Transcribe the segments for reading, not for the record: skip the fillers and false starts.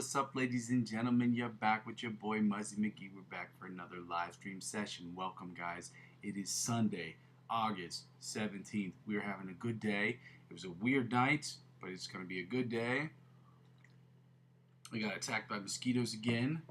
what's up, ladies and gentlemen? You're back with your boy Muzzy McGee. We're back for another live stream session. Welcome, guys. It is Sunday, August 17th. We're having a good day. It was a weird night, but it's going to be a good day. I got attacked by mosquitoes again.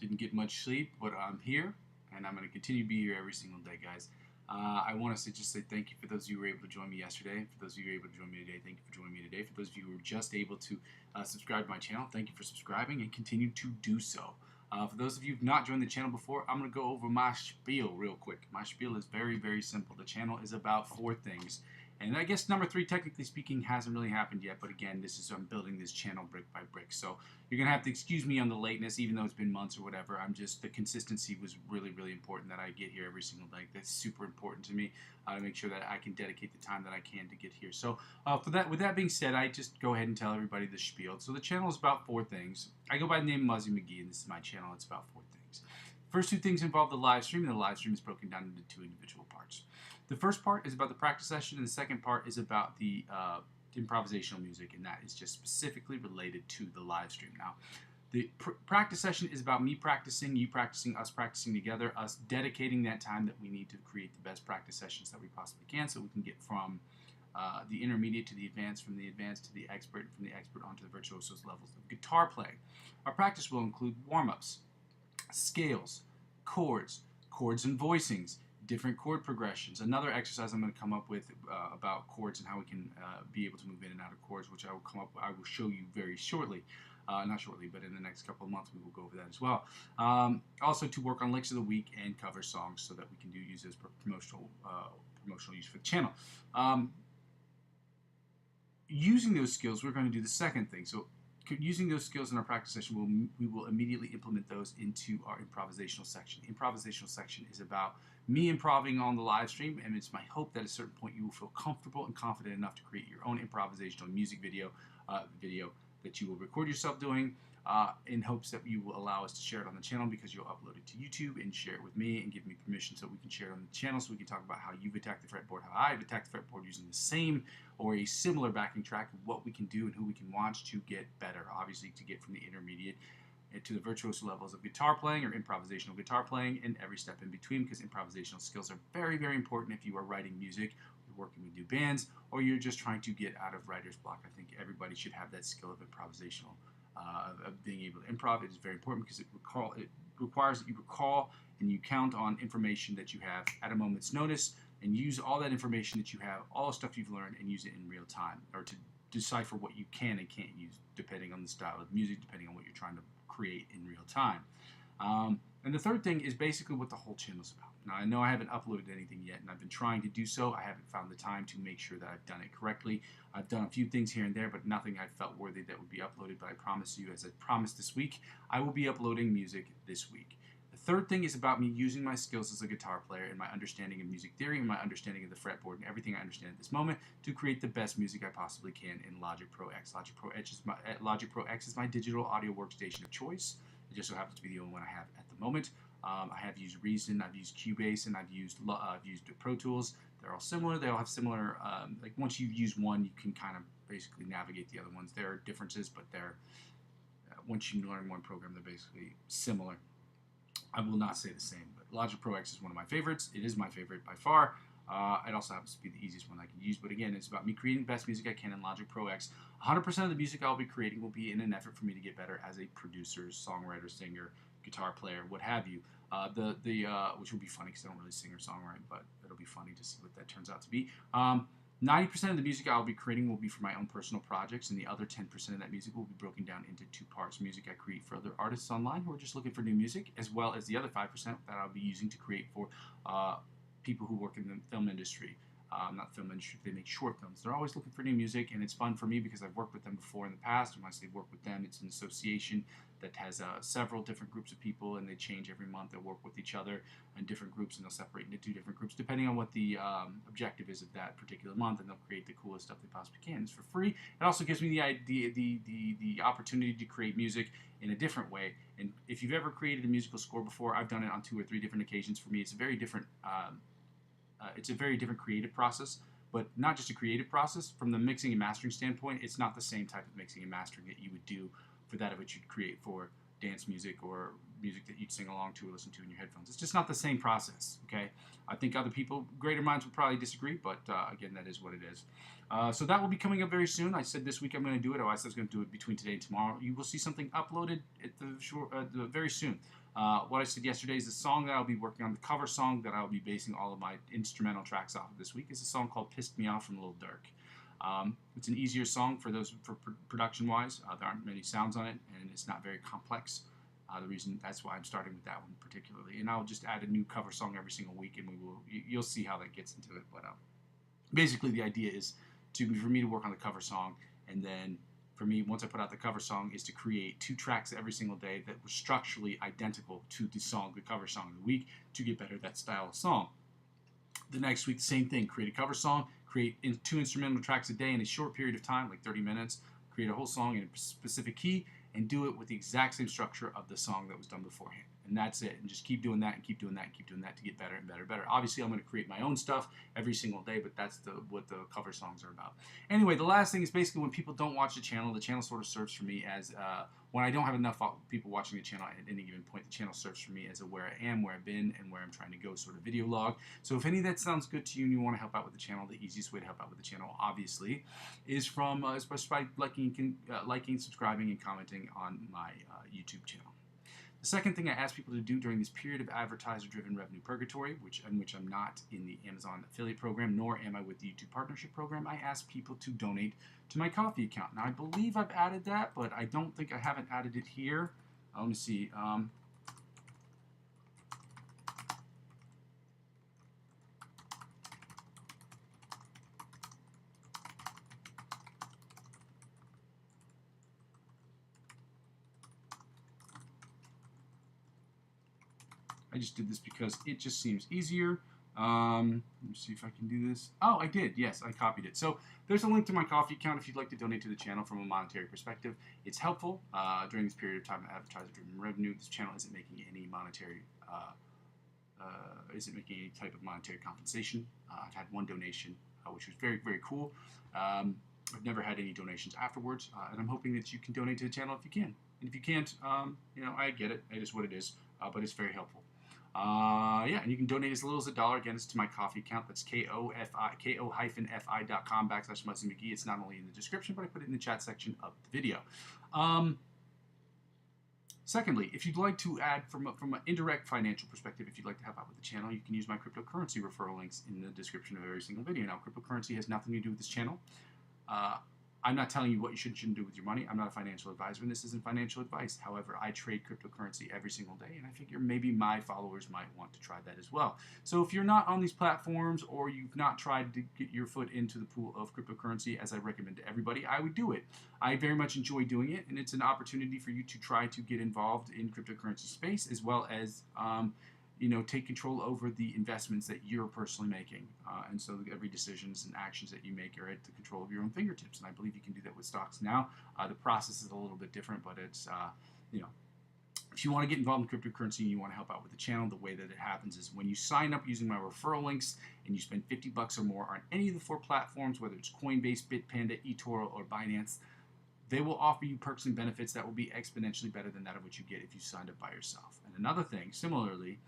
Didn't get much sleep, but I'm here, and I'm going to continue to be here every single day, guys. I want to just say thank you for those of you who were able to join me yesterday. For those of you who were able to join me today, thank you for joining me today. For those of you who were just able to subscribe to my channel, thank you for subscribing and continue to do so. For those of you who have not joined the channel before, I'm going to go over my spiel real quick. My spiel is very, very simple. The channel is about 4 things. And I guess number 3, technically speaking, hasn't really happened yet. But again, I'm building this channel brick by brick. So you're going to have to excuse me on the lateness, even though it's been months or whatever. The consistency was really, really important that I get here every single day. That's super important to me to make sure that I can dedicate the time that I can to get here. So with that being said, I just go ahead and tell everybody the spiel. So the channel is about 4 things. I go by the name of Muzzy McGee, and this is my channel. It's about 4 things. First 2 things involve the live stream, and the live stream is broken down into 2 individual parts. The first part is about the practice session, and the second part is about the improvisational music, and that is just specifically related to the live stream. Now, the practice session is about me practicing, you practicing, us practicing together, us dedicating that time that we need to create the best practice sessions that we possibly can, so we can get from the intermediate to the advanced, from the advanced to the expert, and from the expert onto the virtuoso levels of guitar playing. Our practice will include warm-ups, scales, chords and voicings, different chord progressions. Another exercise I'm going to come up with about chords and how we can be able to move in and out of chords, which I will show you very shortly. Not shortly, but in the next couple of months we will go over that as well. Also to work on licks of the week and cover songs so that we can use as promotional use for the channel. Using those skills, we're going to do the second thing. So using those skills in our practice session, we will immediately implement those into our improvisational section. The improvisational section is about me improving on the live stream, and it's my hope that at a certain point you will feel comfortable and confident enough to create your own improvisational music video that you will record yourself doing in hopes that you will allow us to share it on the channel, because you'll upload it to YouTube and share it with me and give me permission so we can share it on the channel, so we can talk about how you've attacked the fretboard, how I've attacked the fretboard using the same or a similar backing track of what we can do and who we can watch to get better, obviously to get from the intermediate to the virtuoso levels of guitar playing or improvisational guitar playing, and every step in between, because improvisational skills are very, very important if you are writing music, you're working with new bands, or you're just trying to get out of writer's block. I think everybody should have that skill of improvisational, of being able to improv. It is very important because it requires that you recall and you count on information that you have at a moment's notice, and use all that information that you have, all the stuff you've learned, and use it in real time, or to decipher what you can and can't use depending on the style of music, depending on what you're trying to create in real time. And the third thing is basically what the whole channel is about. Now, I know I haven't uploaded anything yet, and I've been trying to do so. I haven't found the time to make sure that I've done it correctly. I've done a few things here and there, but nothing I felt worthy that would be uploaded. But I promise you, as I promised this week, I will be uploading music this week. The third thing is about me using my skills as a guitar player and my understanding of music theory and my understanding of the fretboard and everything I understand at this moment to create the best music I possibly can in Logic Pro X. Logic Pro X is my digital audio workstation of choice. It just so happens to be the only one I have at the moment. I have used Reason, I've used Cubase, and I've used Pro Tools. They're all similar. They all have similar, like once you use one, you can kind of basically navigate the other ones. There are differences, but once you learn one program, they're basically similar. I will not say the same, but Logic Pro X is one of my favorites. It is my favorite by far. It also happens to be the easiest one I can use, but again, it's about me creating the best music I can in Logic Pro X. 100% of the music I'll be creating will be in an effort for me to get better as a producer, songwriter, singer, guitar player, what have you. Which will be funny because I don't really sing or songwrite, but it'll be funny to see what that turns out to be. 90% of the music I'll be creating will be for my own personal projects, and the other 10% of that music will be broken down into 2 parts. Music I create for other artists online who are just looking for new music, as well as the other 5% that I'll be using to create for people who work in the film industry. Not film industry, they make short films. They're always looking for new music, and it's fun for me because I've worked with them before in the past. And when I say work with them, it's an association that has several different groups of people, and they change every month. They'll work with each other in different groups, and they'll separate into 2 different groups depending on what the objective is of that particular month, and they'll create the coolest stuff they possibly can. It's for free. It also gives me the opportunity to create music in a different way. And if you've ever created a musical score before, I've done it on 2 or 3 different occasions. For me, it's a very different creative process, but not just a creative process. From the mixing and mastering standpoint, it's not the same type of mixing and mastering that you would do for that of which you'd create for dance music or music that you'd sing along to or listen to in your headphones. It's just not the same process, okay? I think other people, greater minds, would probably disagree, but again, that is what it is. So that will be coming up very soon. I said this week I'm going to do it, or I said I was going to do it between today and tomorrow. You will see something uploaded at very soon. What I said yesterday is the song that I'll be working on, the cover song that I'll be basing all of my instrumental tracks off of this week, is a song called Pissed Me Off from Lil Durk. It's an easier song for production-wise. There aren't many sounds on it, and it's not very complex. The reason that's why I'm starting with that one particularly, and I'll just add a new cover song every single week, and you'll see how that gets into it. But basically, the idea is for me to work on the cover song, and then for me, once I put out the cover song, is to create 2 tracks every single day that were structurally identical to the cover song of the week, to get better at that style of song. The next week, same thing. Create a cover song, create 2 instrumental tracks a day in a short period of time, like 30 minutes. Create a whole song in a specific key, and do it with the exact same structure of the song that was done beforehand. And that's it. And just keep doing that and keep doing that and keep doing that to get better and better and better. Obviously, I'm going to create my own stuff every single day, but that's what the cover songs are about. Anyway, the last thing is basically when people don't watch the channel sort of serves for me as, when I don't have enough people watching the channel at any given point, the channel serves for me as a where I am, where I've been, and where I'm trying to go sort of video log. So if any of that sounds good to you and you want to help out with the channel, the easiest way to help out with the channel, obviously, is by liking, subscribing, and commenting on my YouTube channel. The second thing I ask people to do during this period of advertiser-driven revenue purgatory, in which I'm not in the Amazon affiliate program, nor am I with the YouTube partnership program, I ask people to donate to my Ko-fi account. Now, I believe I've added that, but I don't think I haven't added it here. Let me see. I just did this because it just seems easier. Let me see if I can do this. Oh, I did. Yes, I copied it. So there's a link to my Ko-fi account if you'd like to donate to the channel from a monetary perspective. It's helpful during this period of time of advertiser-driven revenue. This channel isn't making any monetary, any type of monetary compensation. I've had one donation, which was very, very cool. I've never had any donations afterwards, and I'm hoping that you can donate to the channel if you can. And if you can't, I get it. It is what it is, but it's very helpful. Yeah, and you can donate as little as $1. Again, it's to my Ko-fi account. That's ko-fi.com/Muzzy McGee. It's not only in the description, but I put it in the chat section of the video. Secondly, if you'd like to add from an indirect financial perspective, if you'd like to help out with the channel, you can use my cryptocurrency referral links in the description of every single video. Now, cryptocurrency has nothing to do with this channel. I'm not telling you what you should and shouldn't do with your money. I'm not a financial advisor, and this isn't financial advice. However, I trade cryptocurrency every single day, and I figure maybe my followers might want to try that as well. So if you're not on these platforms or you've not tried to get your foot into the pool of cryptocurrency, as I recommend to everybody, I would do it. I very much enjoy doing it, and it's an opportunity for you to try to get involved in cryptocurrency space, as well as take control over the investments that you're personally making. And so every decisions and actions that you make are at the control of your own fingertips. And I believe you can do that with stocks now. The process is a little bit different, but it's, if you want to get involved in cryptocurrency and you want to help out with the channel, the way that it happens is when you sign up using my referral links and you spend $50 or more on any of the 4 platforms, whether it's Coinbase, Bitpanda, eToro, or Binance, they will offer you perks and benefits that will be exponentially better than that of what you get if you signed up by yourself. And another thing, similarly,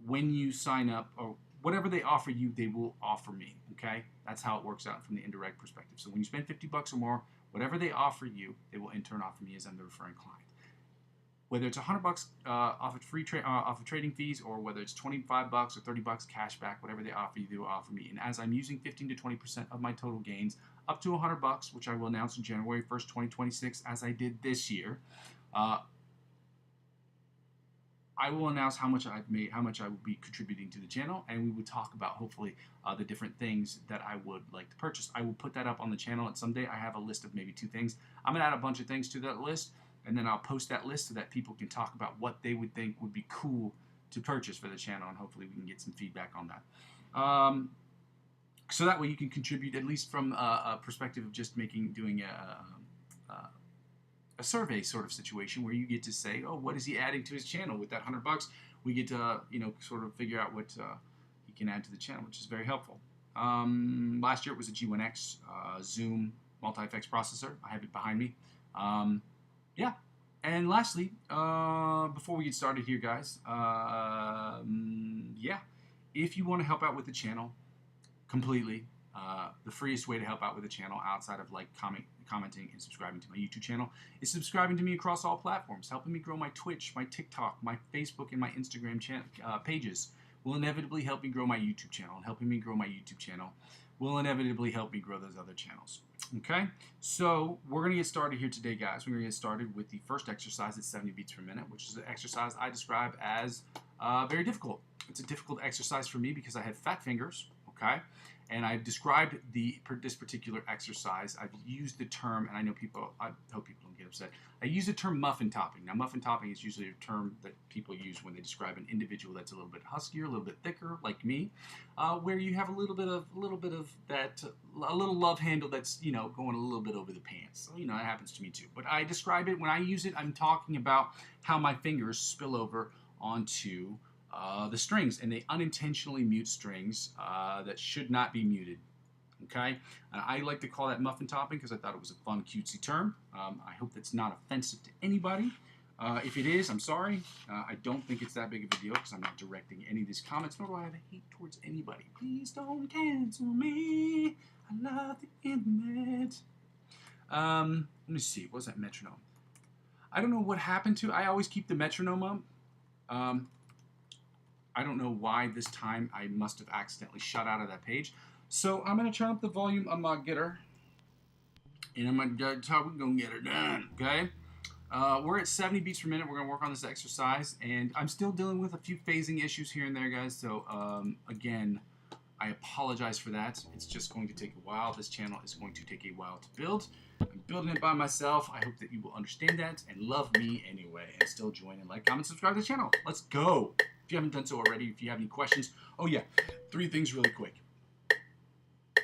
when you sign up, or whatever they offer you, they will offer me, okay? That's how it works out from the indirect perspective. So when you spend $50 or more, whatever they offer you, they will in turn offer me as I'm the referring client. Whether it's $100 off of trading fees, or whether it's $25 or $30 cash back, whatever they offer you, they will offer me. And as I'm using 15 to 20% of my total gains, up to $100, which I will announce on January 1st, 2026, as I did this year, I will announce how much I've made, how much I will be contributing to the channel, and we will talk about hopefully the different things that I would like to purchase. I will put that up on the channel, and someday I have a list of maybe 2 things. I'm gonna add a bunch of things to that list, and then I'll post that list so that people can talk about what they would think would be cool to purchase for the channel, and hopefully we can get some feedback on that. So that way you can contribute, at least from a perspective of just doing a survey sort of situation where you get to say, oh, what is he adding to his channel? With that $100, we get to sort of figure out what he can add to the channel, which is very helpful. Last year it was a G1X Zoom multi-effects processor. I have it behind me. yeah. And lastly, before we get started here, guys, yeah, if you want to help out with the channel completely, the freest way to help out with the channel outside of like commenting and subscribing to my YouTube channel is subscribing to me across all platforms, helping me grow my Twitch, my TikTok, my Facebook, and my Instagram pages will inevitably help me grow my YouTube channel, and helping me grow my YouTube channel will inevitably help me grow those other channels. Okay, so we're going to get started here today, guys. We're going to get started with the first exercise at 70 beats per minute, which is an exercise I describe as very difficult. It's a difficult exercise for me because I have fat fingers, okay? And I've described this particular exercise. I've used the term, and I hope people don't get upset. I use the term muffin topping. Now, muffin topping is usually a term that people use when they describe an individual that's a little bit huskier, a little bit thicker, like me, where you have a little bit of that, a little love handle that's, you know, going a little bit over the pants. So, you know, that happens to me too. But I describe it, when I use it, I'm talking about how my fingers spill over onto the strings, and they unintentionally mute strings that should not be muted. Okay, I like to call that muffin topping because I thought it was a fun, cutesy term. I hope that's not offensive to anybody. If it is, I'm sorry. I don't think it's that big of a deal because I'm not directing any of these comments, nor do I have hate towards anybody. Please don't cancel me. I love the internet. Let me see. What was that metronome? I don't know what happened to. I always keep the metronome up. I don't know why this time I must have accidentally shut out of that page. So I'm going to turn up the volume on my guitar, and I'm going to talk. We're going to get her done, okay? We're at 70 beats per minute. We're going to work on this exercise, and I'm still dealing with a few phasing issues here and there, guys. So again, I apologize for that. It's just going to take a while. This channel is going to take a while to build. I'm building it by myself. I hope that you will understand that and love me anyway, and still join and like, comment, subscribe to the channel. Let's go. If you haven't done so already, if you have any questions, oh yeah, 3 things really quick.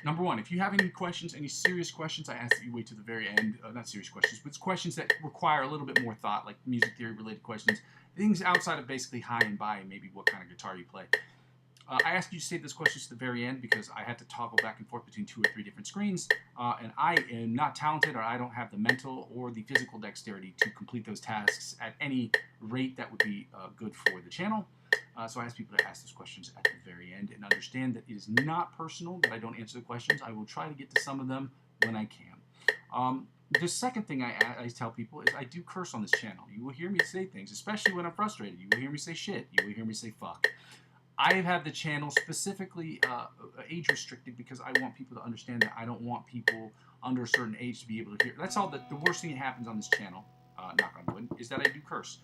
Number 1, if you have any questions, any serious questions, I ask that you wait to the very end. Not serious questions, but questions that require a little bit more thought, like music theory related questions, things outside of basically high and by, and maybe what kind of guitar you play. I ask you to save those questions to the very end because I had to toggle back and forth between 2 or 3 different screens, and I am not talented, or I don't have the mental or the physical dexterity to complete those tasks at any rate that would be good for the channel. So I ask people to ask those questions at the very end and understand that it is not personal that I don't answer the questions. I will try to get to some of them when I can. The second thing I tell people is I do curse on this channel. You will hear me say things, especially when I'm frustrated. You will hear me say shit. You will hear me say fuck. I have the channel specifically age restricted because I want people to understand that I don't want people under a certain age to be able to hear. That's all. The worst thing that happens on this channel, knock on wood, is that I do curse.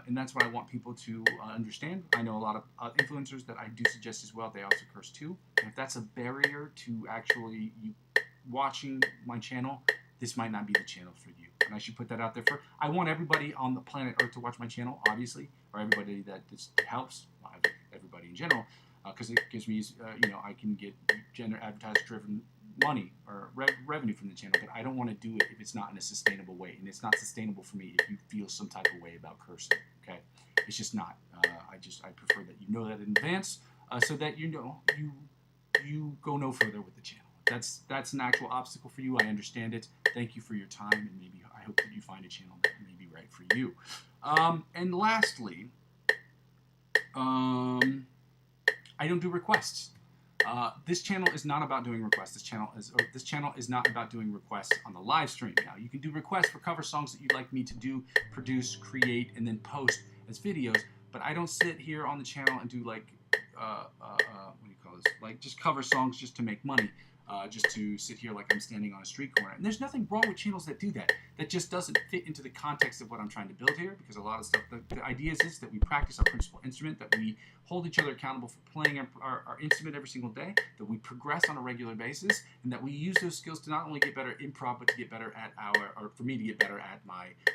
And that's what I want people to understand. I know a lot of influencers that I do suggest as well. They also curse too. And if that's a barrier to actually you watching my channel, this might not be the channel for you. And I should put that out there. I want everybody on the planet Earth to watch my channel, obviously, or everybody that this helps, everybody in general, because it gives me, you know, I can get advertiser-driven money or revenue from the channel, but I don't want to do it if it's not in a sustainable way, and it's not sustainable for me if you feel some type of way about cursing. Okay, it's just not. I prefer that you know that in advance, so that you know you go no further with the channel. That's an actual obstacle for you. I understand it. Thank you for your time, and maybe I hope that you find a channel that may be right for you. And lastly, I don't do requests. This channel is not about doing requests. This channel is not about doing requests on the live stream. Now, you can do requests for cover songs that you'd like me to do, produce, create, and then post as videos. But I don't sit here on the channel and do like what do you call this? Like just cover songs just to make money. Just to sit here like I'm standing on a street corner. And there's nothing wrong with channels that do that. That just doesn't fit into the context of what I'm trying to build here, because a lot of stuff, the idea is that we practice our principal instrument, that we hold each other accountable for playing our instrument every single day, that we progress on a regular basis, and that we use those skills to not only get better at improv, but to get better at or for me to get better at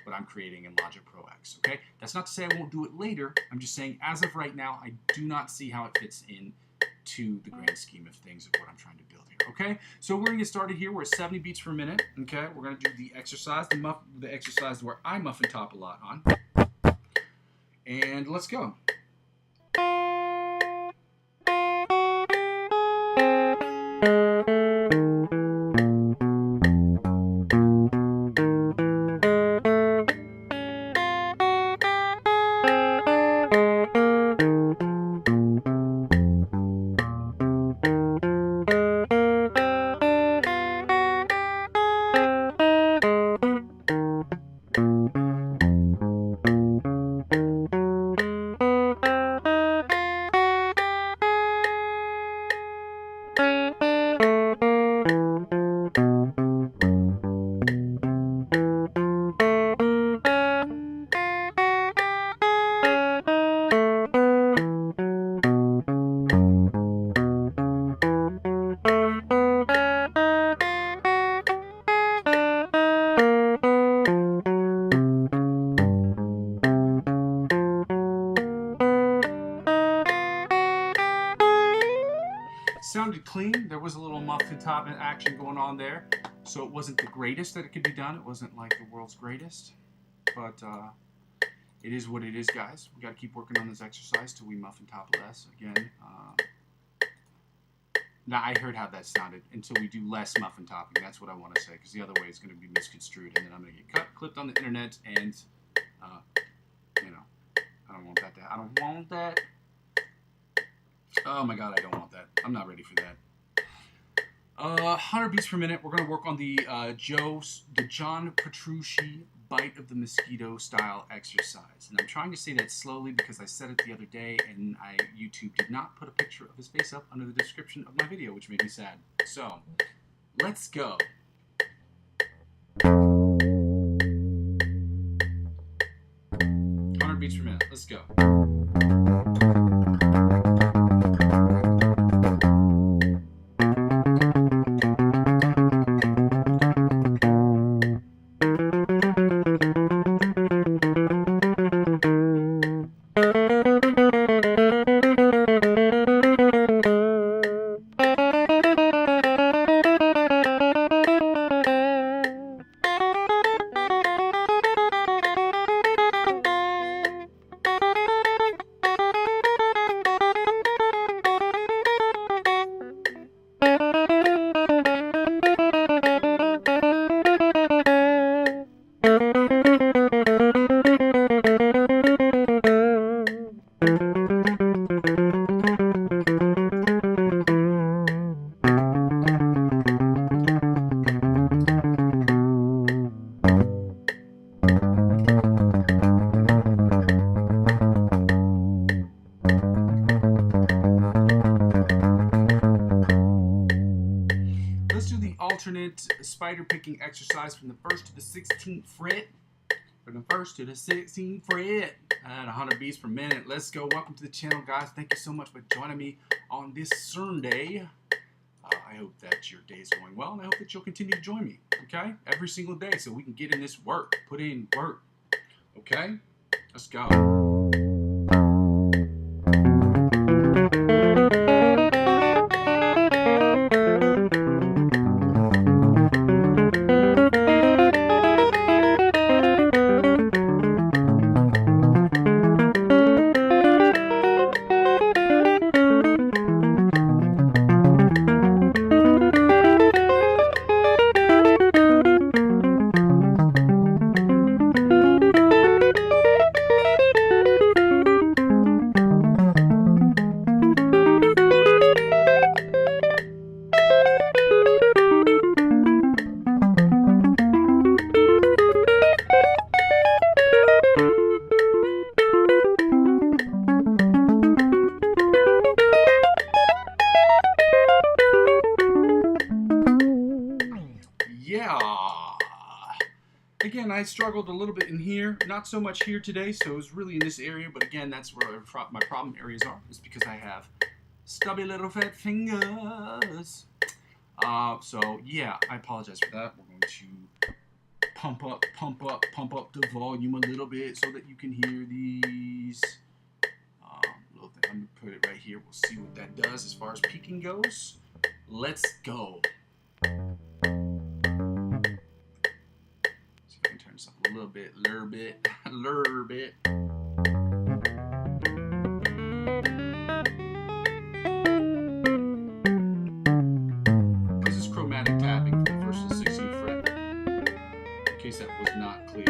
what I'm creating in Logic Pro X, okay? That's not to say I won't do it later. I'm just saying, as of right now, I do not see how it fits in to the grand scheme of things of what I'm trying to build here. Okay, so we're gonna get started here. We're at 70 beats per minute. Okay, we're gonna do the exercise, the exercise where I muffin top a lot on, and let's go. sounded clean. There was a little muffin top action going on there, so it wasn't the greatest that it could be done. It wasn't like the world's greatest, but it is what it is, guys. We got to keep working on this exercise till we muffin top less. Again, now I heard how that sounded. Until we do less muffin topping, that's what I want to say, because the other way is going to be misconstrued, and then I'm going to get clipped on the internet, and you know, I don't want that. I don't want that. Oh my God, I don't want that. I'm not ready for that. 100 beats per minute. We're going to work on the John Petrucci bite of the mosquito style exercise. And I'm trying to say that slowly because I said it the other day and YouTube did not put a picture of his face up under the description of my video, which made me sad. So, let's go. Beats per minute. Let's go. Alternate spider picking exercise from the 1st to the 16th fret. From the 1st to the 16th fret at 100 beats per minute. Let's go. Welcome to the channel, guys. Thank you so much for joining me on this Sunday. I hope that your day is going well, and I hope that you'll continue to join me, okay? Every single day so we can get in this work. Put in work, okay? Let's go. Again, I struggled a little bit in here, not so much here today, so it was really in this area, but again, that's where my problem areas are, is because I have stubby little fat fingers. So yeah, I apologize for that. We're going to pump up the volume a little bit so that you can hear these. Little thing. I'm going to put it right here. We'll see what that does as far as peaking goes. Let's go. Turn this up a little bit. This is chromatic tapping from the 1st to the 16th fret, in case that was not clear.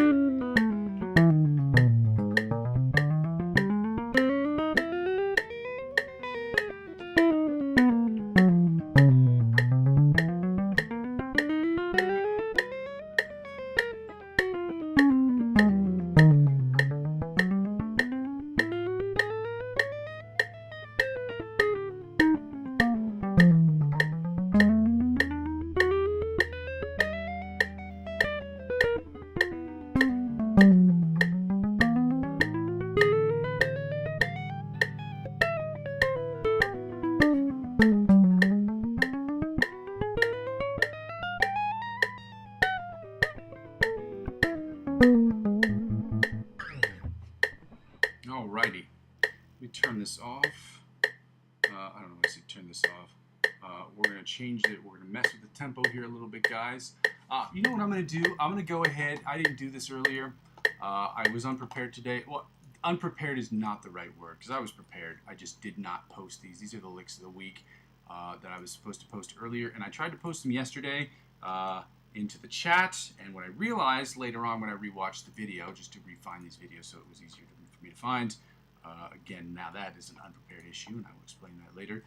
Alrighty, let me turn this off. I don't know, let's see, turn this off. We're going to change it. We're going to mess with the tempo here a little bit, guys. You know what I'm going to do? I'm going to go ahead. I didn't do this earlier. I was unprepared today. Well, unprepared is not the right word because I was prepared. I just did not post these. These are the licks of the week that I was supposed to post earlier, and I tried to post them yesterday into the chat, and what I realized later on when I rewatched the video, just to refine these videos so it was easier for me to find, again, now that is an unprepared issue, and I will explain that later.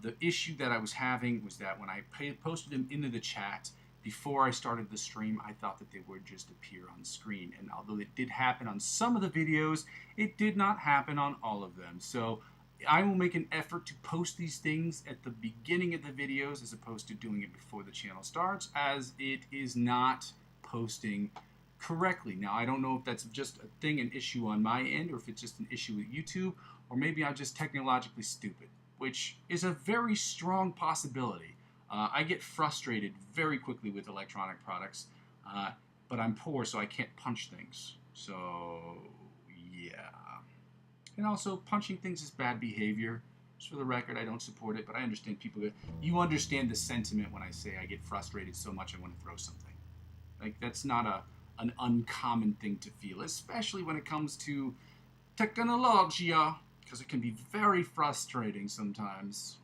The issue that I was having was that when I posted them into the chat, before I started the stream, I thought that they would just appear on screen. And although it did happen on some of the videos, it did not happen on all of them. So I will make an effort to post these things at the beginning of the videos as opposed to doing it before the channel starts, as it is not posting correctly. Now, I don't know if that's just a thing, an issue on my end, or if it's just an issue with YouTube, or maybe I'm just technologically stupid, which is a very strong possibility. I get frustrated very quickly with electronic products, but I'm poor, so I can't punch things. So, yeah. And also, punching things is bad behavior. Just for the record, I don't support it, but I understand people get... You understand the sentiment when I say I get frustrated so much I want to throw something. Like, that's not an uncommon thing to feel, especially when it comes to technologia, because it can be very frustrating sometimes.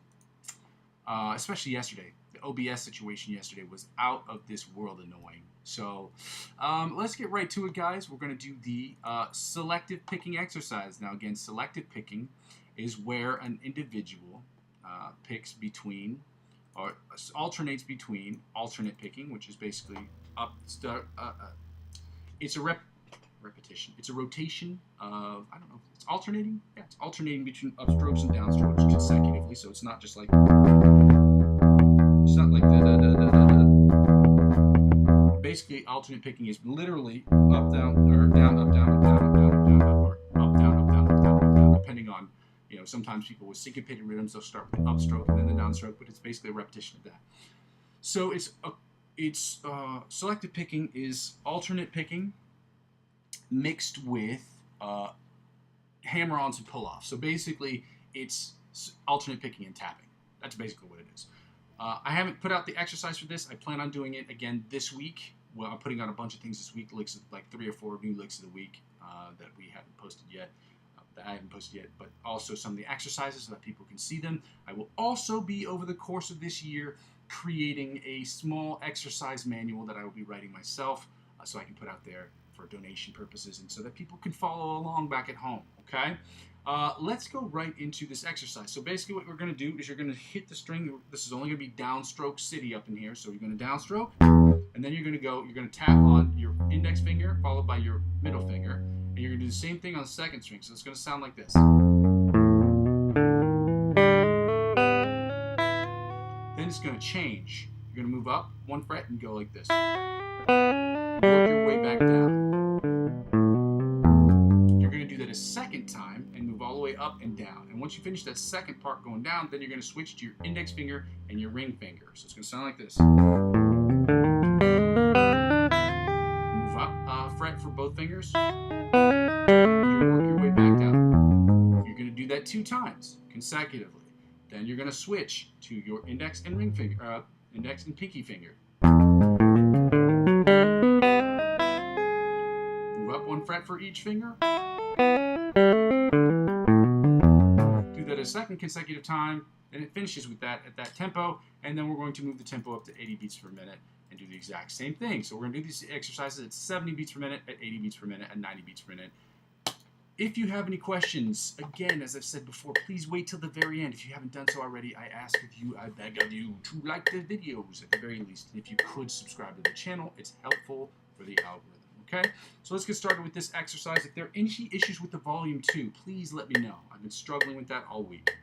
Especially yesterday. The OBS situation yesterday was out of this world annoying. So let's get right to it, guys. We're going to do the selective picking exercise. Now, again, selective picking is where an individual picks between, or alternates between alternate picking, which is basically it's a repetition. It's a rotation of, I don't know, it's alternating? Yeah, it's alternating between upstrokes and downstrokes consecutively, so it's not just like, it's not like basically, alternate picking is literally up, down, or down, up, down, up, down, up, down, up, down, up, or up, down, up, down, up, down, up, down, depending on, you know, sometimes people with syncopated rhythms, they'll start with the upstroke and then the downstroke, but it's basically a repetition of that. So it's selective picking is alternate picking mixed with hammer-ons and pull-offs. So basically, it's alternate picking and tapping. That's basically what it is. I haven't put out the exercise for this. I plan on doing it again this week. Well, I'm putting out a bunch of things this week, licks, like 3 or 4 new licks of the week that we haven't posted yet, that I haven't posted yet, but also some of the exercises so that people can see them. I will also be, over the course of this year, creating a small exercise manual that I will be writing myself so I can put out there for donation purposes and so that people can follow along back at home, okay? Let's go right into this exercise. So basically what we're going to do is you're going to hit the string. This is only going to be downstroke city up in here. So you're going to downstroke, and then you're going to tap on your index finger followed by your middle finger, and you're going to do the same thing on the second string. So it's going to sound like this. Then it's going to change. You're going to move up 1 fret and go like this. Work your way back down. Do that a second time and move all the way up and down. And once you finish that second part going down, then you're going to switch to your index finger and your ring finger. So it's going to sound like this. Move up fret for both fingers. You work your way back down. You're going to do that 2 times consecutively. Then you're going to switch to your index and ring finger, index and pinky finger. Move up 1 fret for each finger. Do that a second consecutive time, and it finishes with that at that tempo, and then we're going to move the tempo up to 80 beats per minute and do the exact same thing. So we're going to do these exercises at 70 beats per minute, at 80 beats per minute, and 90 beats per minute. If you have any questions, again, as I've said before, please wait till the very end. If you haven't done so already, I ask of you, I beg of you to like the videos at the very least. And if you could subscribe to the channel, it's helpful for the algorithm. Okay, so let's get started with this exercise. If there are any issues with the volume too, please let me know. I've been struggling with that all week.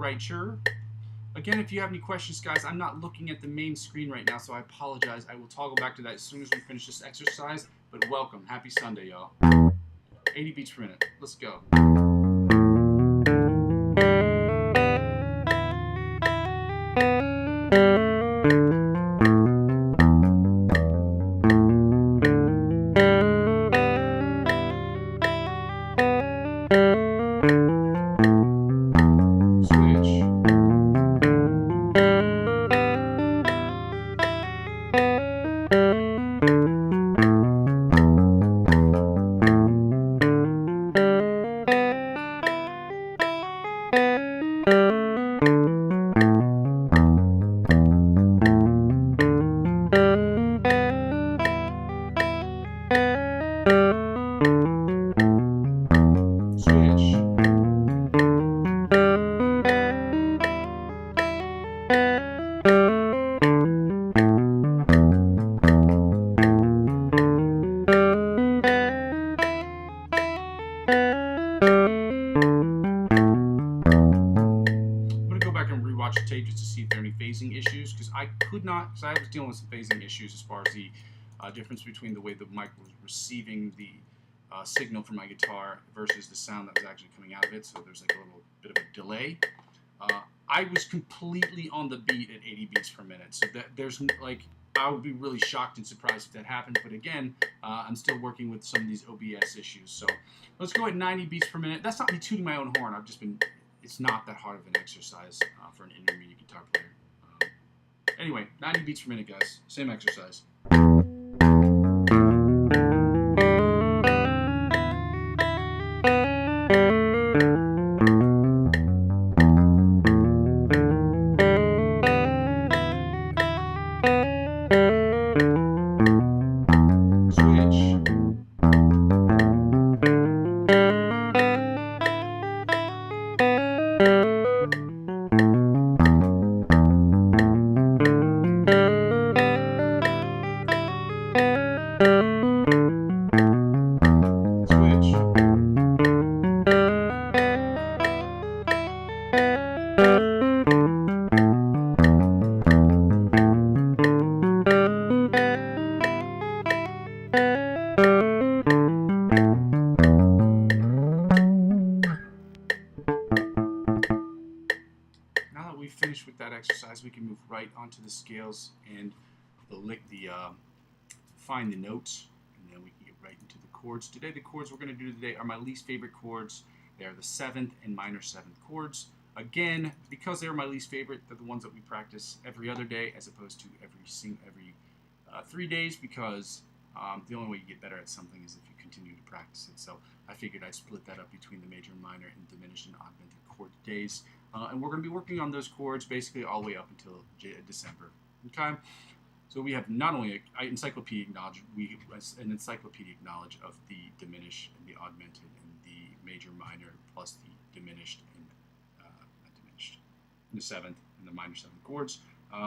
writer. Again, if you have any questions, guys, I'm not looking at the main screen right now, so I apologize. I will toggle back to that as soon as we finish this exercise. But welcome. Happy Sunday, y'all. 80 beats per minute. Let's go. Tape just to see if there are any phasing issues, because I was dealing with some phasing issues as far as the difference between the way the mic was receiving the signal from my guitar versus the sound that was actually coming out of it, so there's like a little bit of a delay. I was completely on the beat at 80 beats per minute, so that there's like, I would be really shocked and surprised if that happened, but again, I'm still working with some of these OBS issues, so let's go at 90 beats per minute. That's not me tooting my own horn, I've just been, it's not that hard of an exercise for an intermediate guitar player. Anyway, 90 beats per minute, guys. Same exercise. Finished with that exercise, we can move right onto the scales and find the notes, and then we can get right into the chords. Today, the chords we're going to do today are my least favorite chords. They are the 7th and minor 7th chords. Again, because they're my least favorite, they're the ones that we practice every other day as opposed to every 3 days, because the only way you get better at something is if you continue to practice it. So I figured I'd split that up between the major, minor, and diminished and augmented chord days. And we're going to be working on those chords basically all the way up until December. Okay? So we have not only an encyclopedic knowledge of the diminished and the augmented and the major, minor, plus the diminished and not diminished, and the 7th and the minor 7th chords,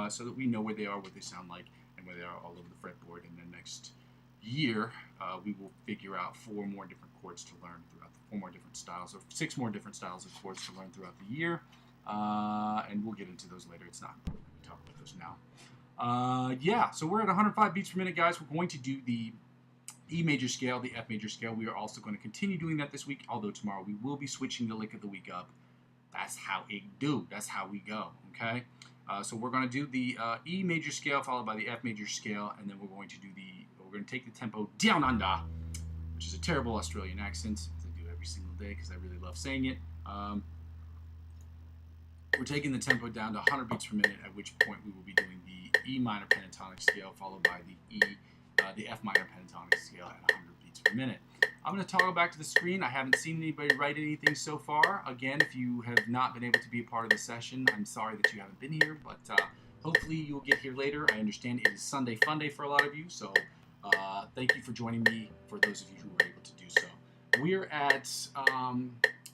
so that we know where they are, what they sound like, and where they are all over the fretboard. And then next year, we will figure out 4 more different chords to learn throughout the 4 more different styles, or 6 more different styles of chords to learn throughout the year. And we'll get into those later. It's not important to talk about those now. Yeah, so we're at 105 beats per minute, guys. We're going to do the E major scale, the F major scale. We are also going to continue doing that this week, although tomorrow we will be switching the lick of the week up. That's how it do. That's how we go, okay? So we're going to do the E major scale followed by the F major scale, and then we're going to take the tempo down under, which is a terrible Australian accent, as I do every single day because I really love saying it. We're taking the tempo down to 100 beats per minute, at which point we will be doing the E minor pentatonic scale followed by the F minor pentatonic scale at 100 beats per minute. I'm going to toggle back to the screen. I haven't seen anybody write anything so far. Again, if you have not been able to be a part of the session, I'm sorry that you haven't been here, but hopefully you'll get here later. I understand it is Sunday Fun Day for a lot of you, so thank you for joining me, for those of you who were able to do so. We're at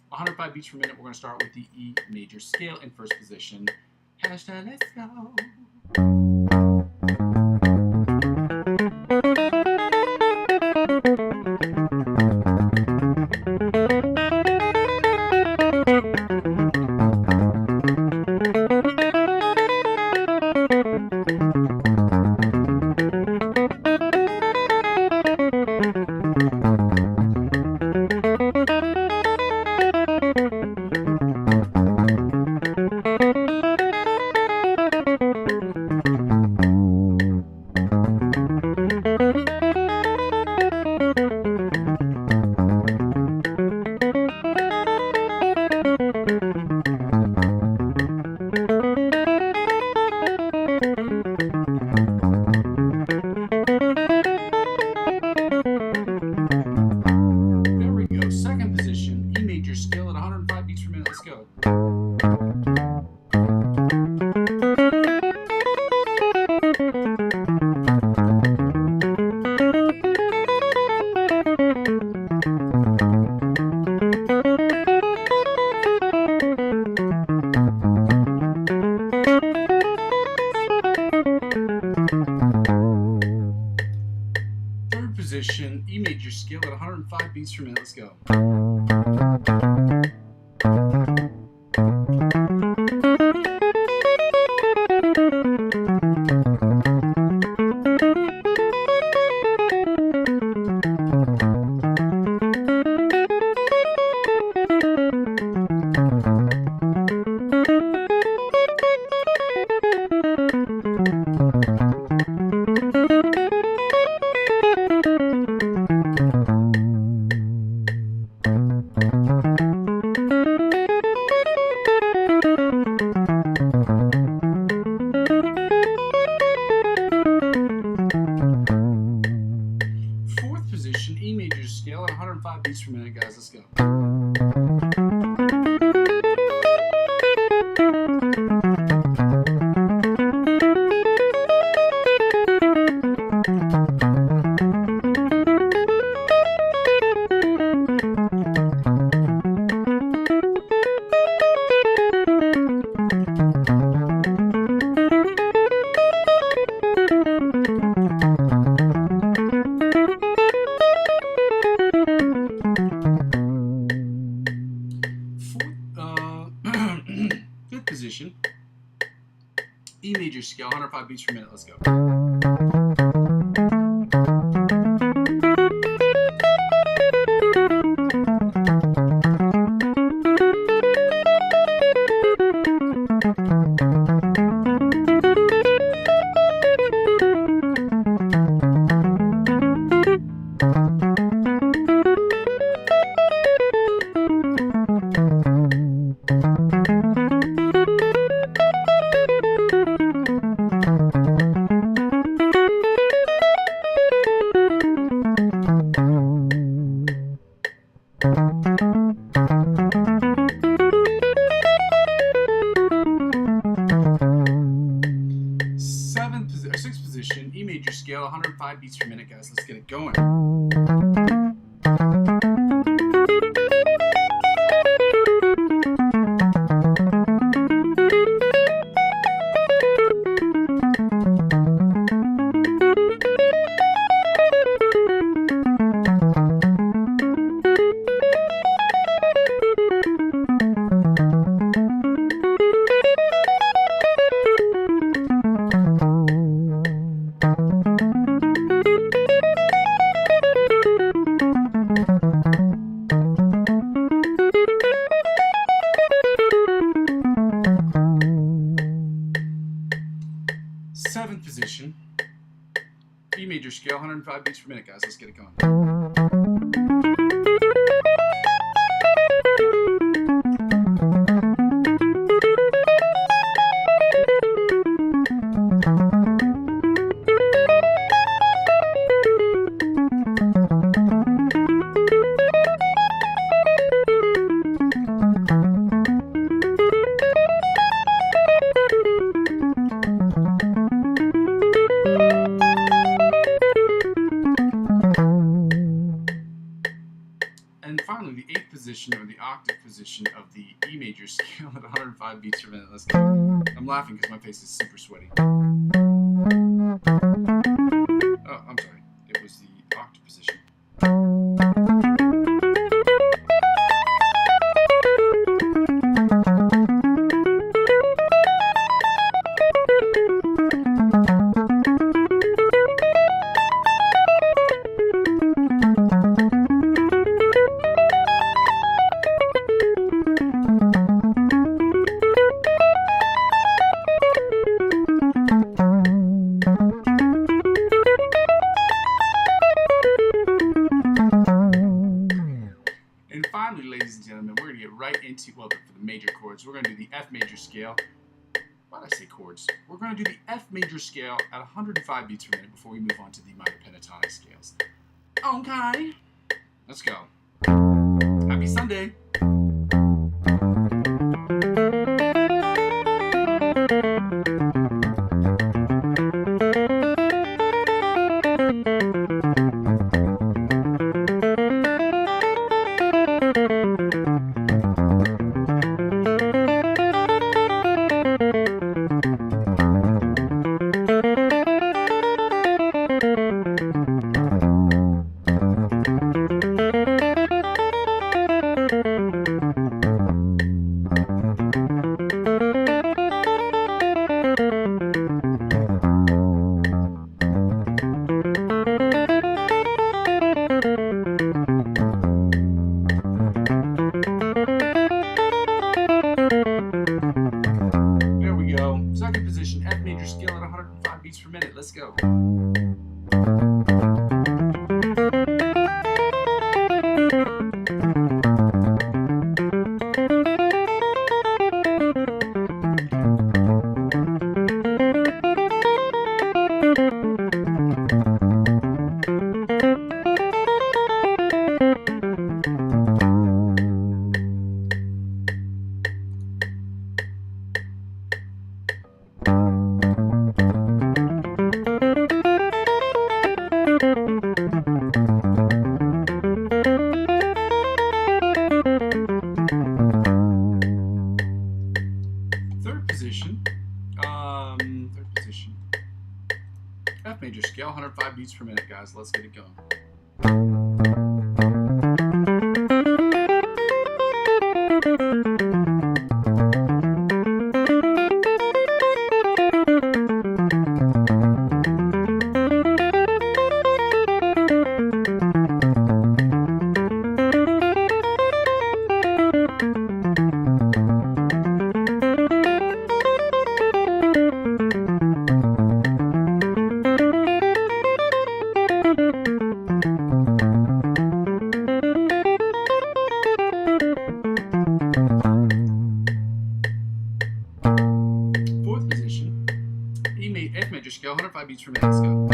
105 beats per minute. We're going to start with the E major scale in first position. Let's go. 105 beats per minute. Let's go. Fourth position, E major scale at 105 beats per minute, guys. Let's go. Fifth position, E major scale, 105 beats per minute. Let's go. Sixth position, E major scale, 105 beats per minute, guys. Let's get it going. Seventh position, E major scale, 105 beats per minute, guys. Let's get it going. And finally, the eighth position, or the octave position of the E major scale at 105 beats per minute. Let's go. I'm laughing because my face is super sweaty. Oh, I'm sorry. It was the octave position. And finally, ladies and gentlemen, we're going to get right into, well, for the major chords, we're going to do the F major scale. Why did I say chords? We're going to do the F major scale at 105 beats per minute before we move on to the minor pentatonic scales. Okay. Let's go. Happy Sunday. beats per minute, guys. Let's get it going. F major scale, 105 beats per minute. Let's go.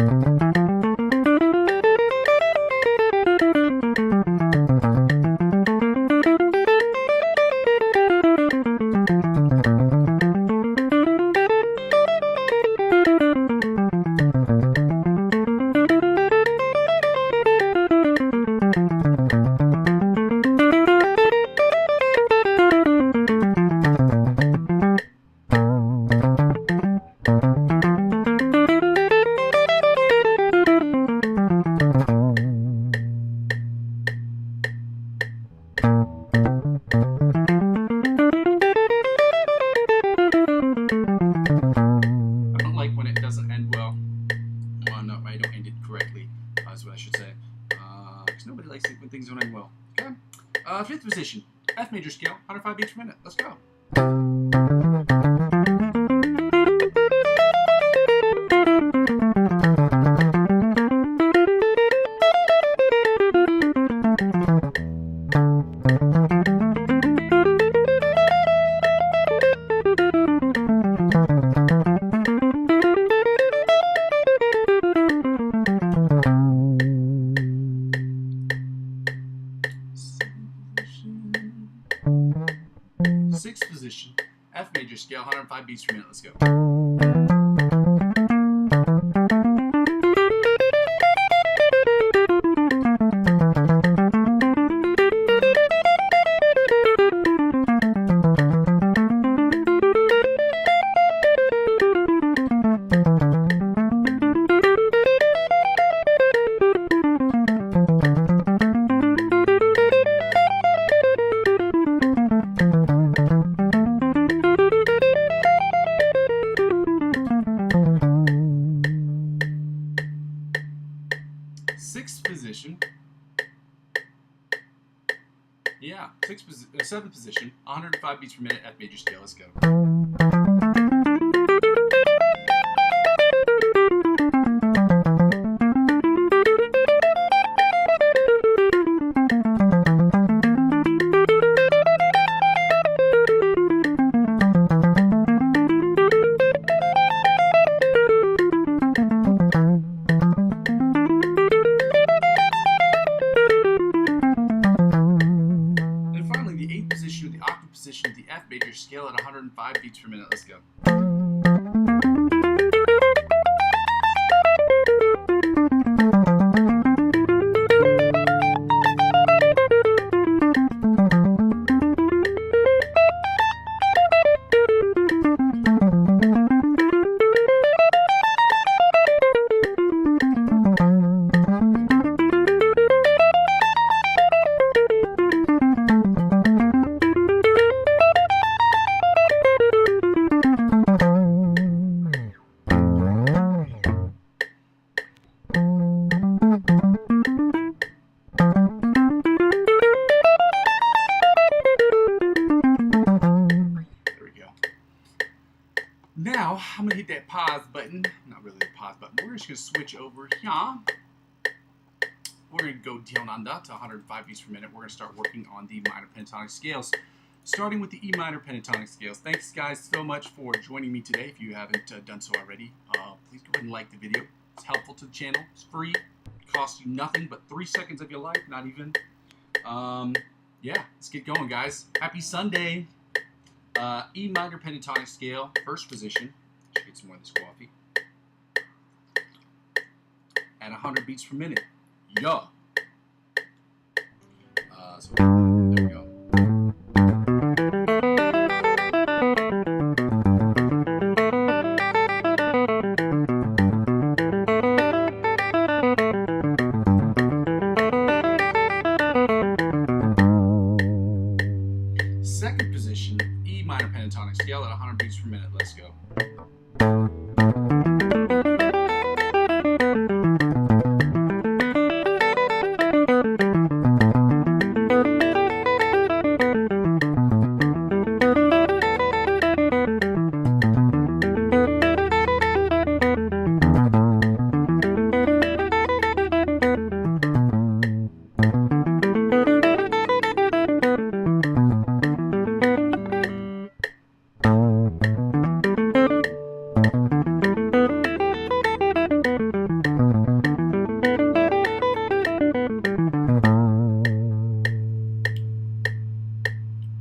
Nobody likes it when things don't end well. Okay. Fifth position, F major scale, 105 beats per minute. Let's go. Sixth position, F major scale, 105 beats per minute. Let's go. Sixth position, seventh position, 105 beats per minute, F major scale. Let's go. Position of the F major scale at 105 beats per minute. Let's go. Now, I'm going to hit that pause button. Not really the pause button. We're just going to switch over here. We're going to go down under to 105 beats per minute. We're going to start working on the minor pentatonic scales, starting with the E minor pentatonic scales. Thanks, guys, so much for joining me today. If you haven't done so already, please go ahead and like the video. It's helpful to the channel. It's free. It costs you nothing but 3 seconds of your life, not even. Yeah, let's get going, guys. Happy Sunday. E minor pentatonic scale, first position. Should get some more of this coffee. At 100 beats per minute. Yeah. So there we go. pentatonic scale at 100 beats per minute. Let's go.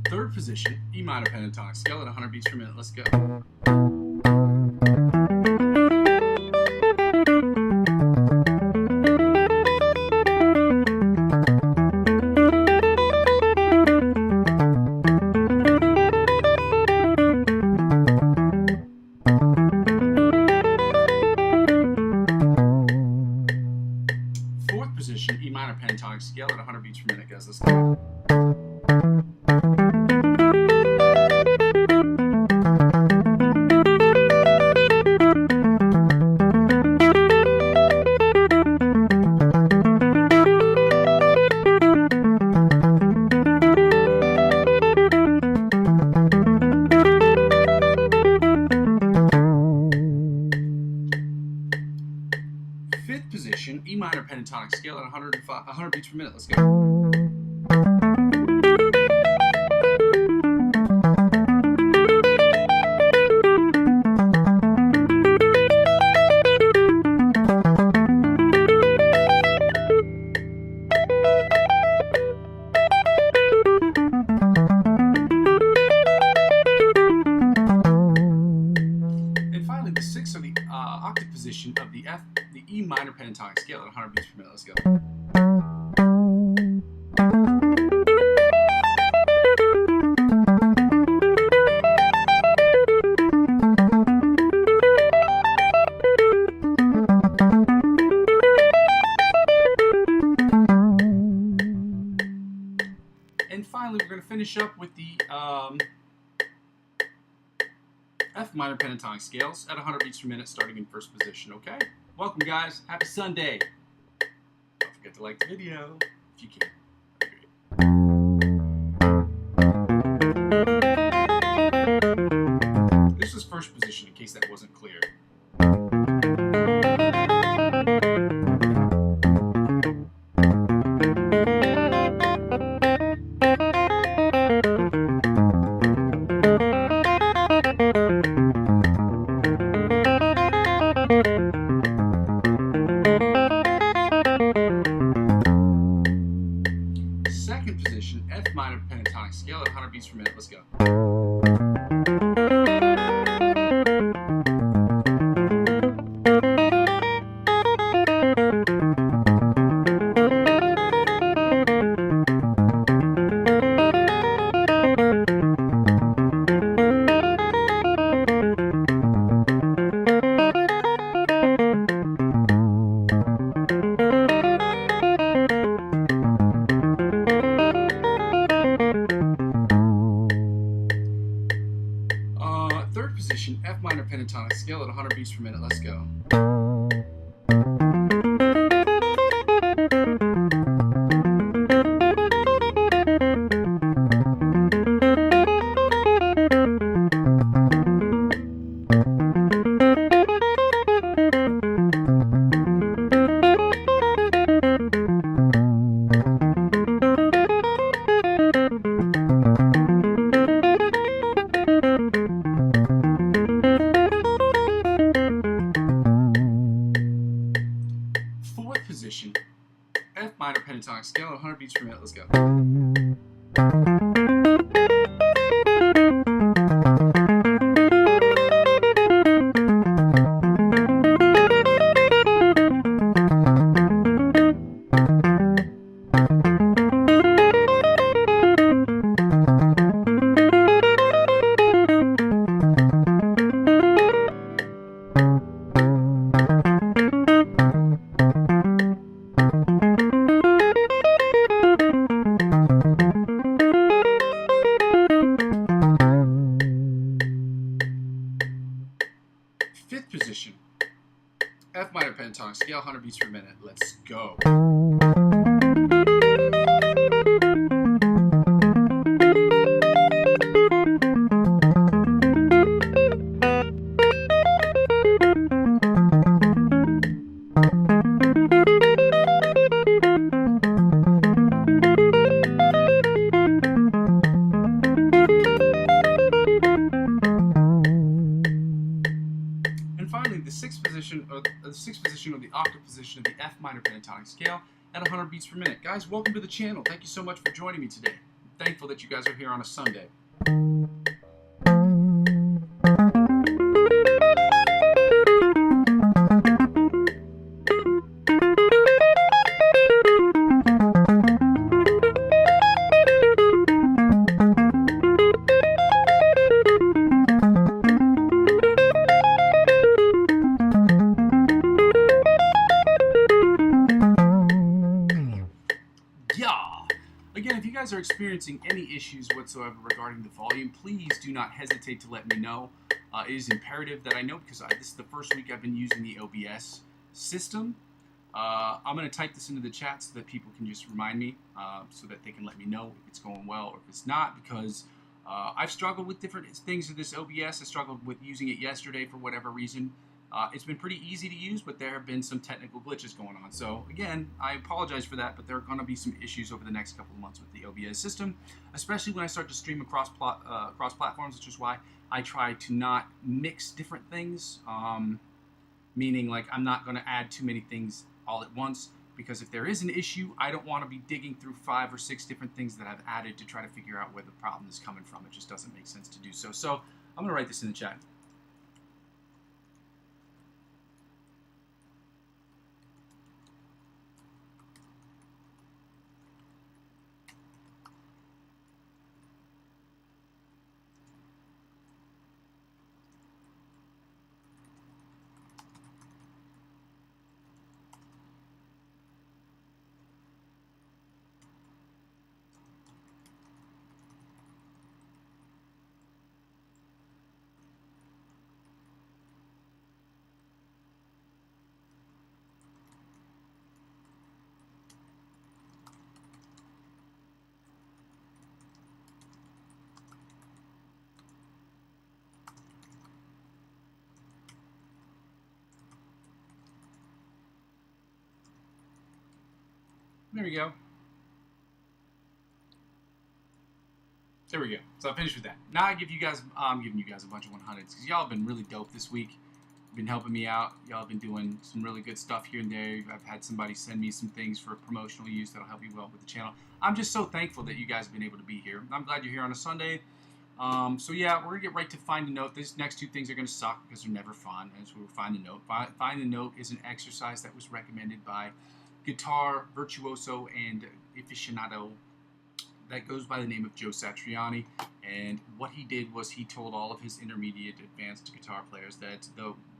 Third position, E minor pentatonic scale at 100 beats per minute. Let's go. Fourth position, E minor pentatonic scale at 100 beats per minute, guys. Let's go. Fifth position, E minor pentatonic scale at 100 beats per minute. Let's go. And finally, the sixth or the octave position of the E minor pentatonic scale at 100 beats per minute. Let's go. And finally, we're going to finish up with the F minor pentatonic scales at 100 beats per minute, starting in first position. Okay? Welcome, guys. Happy Sunday. Don't forget to like the video if you can. Great. This was first position, in case that wasn't clear. Second position, F minor pentatonic scale at 100 beats per minute. Let's go. Third position, F minor pentatonic scale at 100 beats per minute. Let's go. Fourth position, F minor pentatonic scale at 100 beats per minute. Let's go. 100 beats per minute. Let's go. And finally, the sixth position, or the octave position of the F minor pentatonic scale at 100 beats per minute. Guys, welcome to the channel. Thank you so much for joining me today. I'm thankful that you guys are here on a Sunday. Again, if you guys are experiencing any issues whatsoever regarding the volume, please do not hesitate to let me know. It is imperative that I know, because this is the first week I've been using the OBS system. I'm going to type this into the chat so that people can just remind me, so that they can let me know if it's going well or if it's not, because I've struggled with different things with this OBS. I struggled with using it yesterday for whatever reason. It's been pretty easy to use, but there have been some technical glitches going on. So again, I apologize for that, but there are going to be some issues over the next couple of months with the OBS system, especially when I start to stream across platforms, which is why I try to not mix different things, meaning like I'm not going to add too many things all at once, because if there is an issue, I don't want to be digging through 5 or 6 different things that I've added to try to figure out where the problem is coming from. It just doesn't make sense to do so. So I'm going to write this in the chat. There we go. There we go. So I finished with that. Now I'm giving you guys a bunch of 100s, because y'all have been really dope this week. You've been helping me out. Y'all have been doing some really good stuff here and there. I've had somebody send me some things for promotional use that'll help you well with the channel. I'm just so thankful that you guys have been able to be here. I'm glad you're here on a Sunday. So yeah, we're going to get right to Find the Note. These next 2 things are going to suck because they're never fun. And so we'll Find the Note. Find the Note is an exercise that was recommended by guitar virtuoso and aficionado that goes by the name of Joe Satriani. And what he did was he told all of his intermediate advanced guitar players that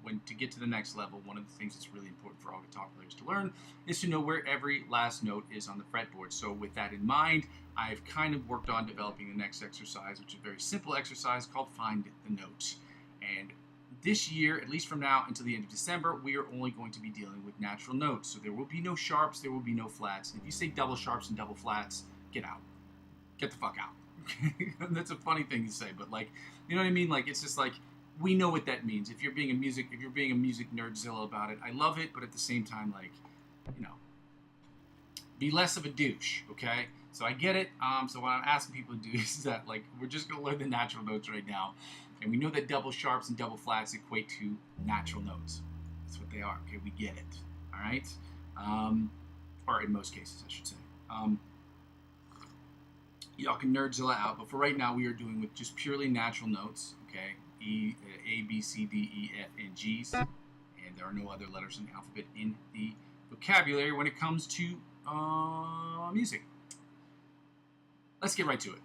when to get to the next level, one of the things that's really important for all guitar players to learn is to know where every last note is on the fretboard. So with that in mind, I've kind of worked on developing the next exercise, which is a very simple exercise called Find the Note. And this year, at least from now until the end of December, we are only going to be dealing with natural notes. So there will be no sharps, there will be no flats. And if you say double sharps and double flats, get out. Get the fuck out. That's a funny thing to say, but like, you know what I mean? Like, it's just like, we know what that means. If you're being a music nerdzilla about it, I love it, but at the same time, like, you know, be less of a douche, okay? So I get it. So what I'm asking people to do is that, like, we're just going to learn the natural notes right now. And we know that double sharps and double flats equate to natural notes. That's what they are, okay? We get it, all right? Or in most cases, I should say. Y'all can nerdzilla out, but for right now, we are doing with just purely natural notes, okay? A, B, C, D, E, F, and G's. And there are no other letters in the alphabet in the vocabulary when it comes to music. Let's get right to it.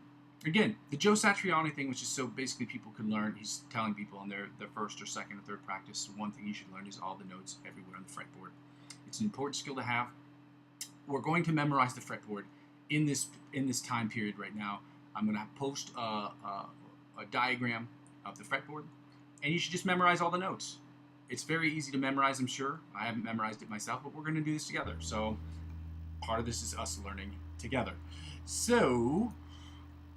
Again, the Joe Satriani thing, which is so basically people can learn, he's telling people on their first or second or third practice, one thing you should learn is all the notes everywhere on the fretboard. It's an important skill to have. We're going to memorize the fretboard in this time period right now. I'm going to post a diagram of the fretboard, and you should just memorize all the notes. It's very easy to memorize, I'm sure. I haven't memorized it myself, but we're going to do this together. So part of this is us learning together. So,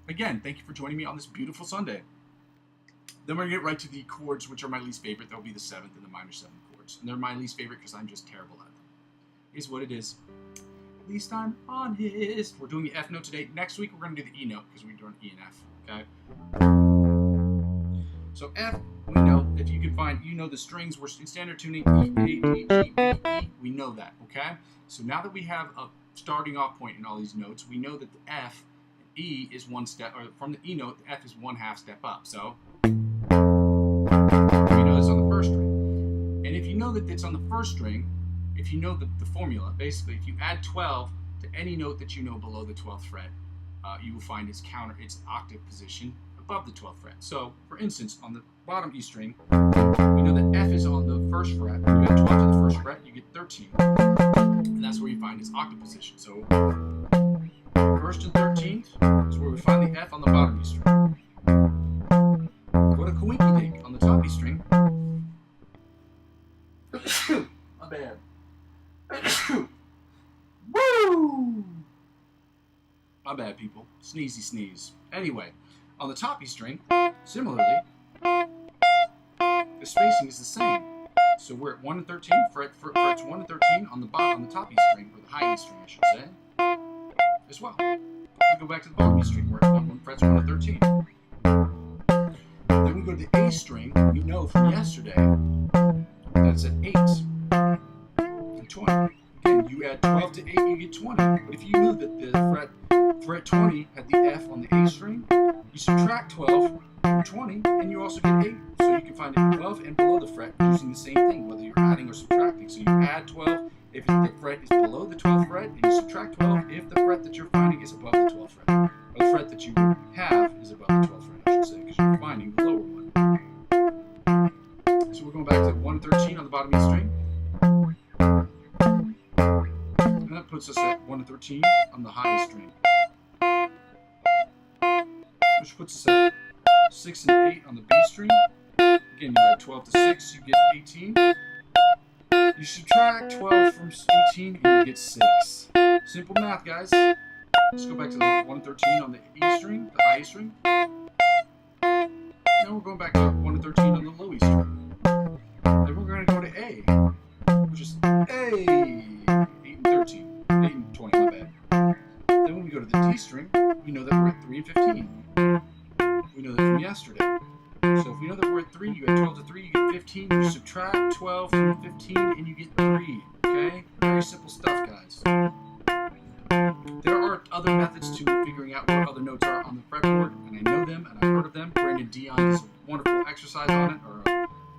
again, thank you for joining me on this beautiful Sunday. Then we're going to get right to the chords, which are my least favorite. They'll be the 7th and the minor 7 chords. And they're my least favorite because I'm just terrible at them. Is what it is. At least I'm honest. We're doing the F note today. Next week, we're going to do the E note because we're doing E and F. Okay? So F, we know, if you can find, you know the strings, we're in standard tuning, E, A, D, G, B, E, we know that, okay? So now that we have a starting off point in all these notes, we know that the F, E is one step, or from the E note, the F is 1/2 step up. So we know it's on the first string. And if you know that it's on the first string, if you know the formula, basically, if you add 12 to any note that you know below the 12th fret, you will find its octave position above the 12th fret. So, for instance, on the bottom E string, we know that F is on the first fret. When you add 12 to the first fret, you get 13. And that's where you find its octave position. So, first and 13th is where we find the F on the bottom E string. Go to coinky dink on the top E string. My bad. Woo! My bad, people. Sneezy sneeze. Anyway, on the top E string, similarly, the spacing is the same. So we're at 1 and 13, frets 1 and 13 on the bottom, on the top E string, or the high E string, I should say, as well. We go back to the bottom E string, we're at 1, frets 1 and 13. Then we go to the A string. We know from yesterday that's at 8 and 20. Again, you add 12 to 8, you get 20. But if you knew that the fret 20 had the F on the A string, you subtract 12 from 20, and you also get 8. So you can find it above and below the fret using the same thing, whether you're adding or subtracting. So you add 12 if the fret is below the 12th fret, and you subtract 12 if the fret that you're finding is above the 12th fret. Or the fret that you have is above the 12th fret, I should say, because you're finding the lower one. So we're going back to 1 and 13 on the bottom E string. And that puts us at 1 and 13 on the high E string. Which puts us at 6 and 8 on the B string. Again, you add 12 to 6, you get 18. You subtract 12 from 18, and you get 6. Simple math, guys. Let's go back to the 1 and 13 on the E string, the high E string. Now we're going back to 1 and 13 on the low E string. Then we're going to go to A, which is A, 8 and 13, 8 and 20, my bad. Then when we go to the D string, we know that we're at 3 and 15. We know that from yesterday. So if we know that we're at 3, you add 12 to 3, you get 15. You subtract 12 from 15, and you get 3. Okay? Very simple stuff, guys. There are other methods to figuring out what other notes are on the fretboard, and I know them, and I've heard of them. Brandon Dion does a wonderful exercise on it, or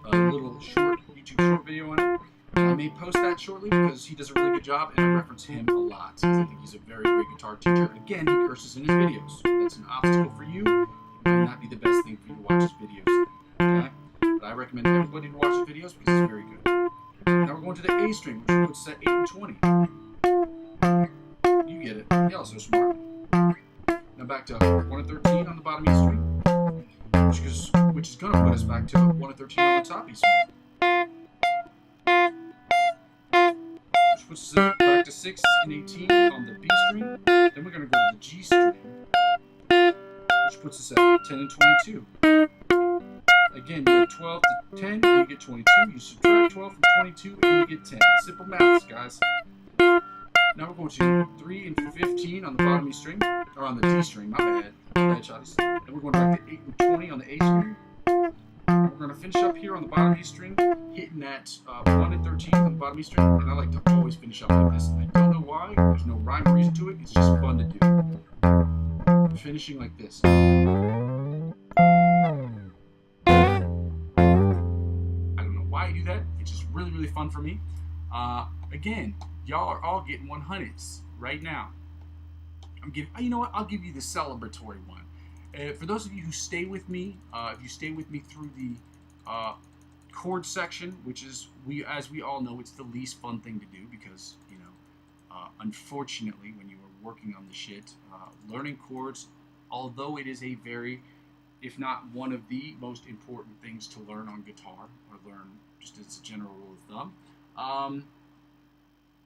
a little short YouTube short video on it. And I may post that shortly because he does a really good job, and I reference him a lot because I think he's a very great guitar teacher. Again, he curses in his videos. That's an obstacle for you. It may not be the best thing for you to watch his videos. Okay? But I recommend everybody to watch his videos because it's very good. Now we're going to the A string, which puts us at 8 and 20. You get it. Y'all so smart. Now back to 1 and 13 on the bottom E string, which is going to put us back to 1 and 13 on the top E string. Which puts us back to 6 and 18 on the B string. Then we're going to go to the G string, which puts us at 10 and 22. Again, you add 12 to 10, and you get 22. You subtract 12 from 22, and you get 10. Simple maths, guys. Now we're going to 3 and 15 on the bottom E string, or on the D string, my bad. Shotties. And we're going back to 8 and 20 on the A string. And we're going to finish up here on the bottom E string, hitting that 1 and 13 on the bottom E string. And I like to always finish up like this. I don't know why. There's no rhyme or reason to it. It's just fun to do. Finishing like this. I don't know why I do that. It's just really, really fun for me. Again, y'all are all getting 100s right now. You know what? I'll give you the celebratory one. For those of you who stay with me, if you stay with me through the chord section, which is, as we all know, it's the least fun thing to do because, you know, unfortunately, when you are working on the shit, learning chords, although it is a very if not one of the most important things to learn on guitar, or learn just as a general rule of thumb.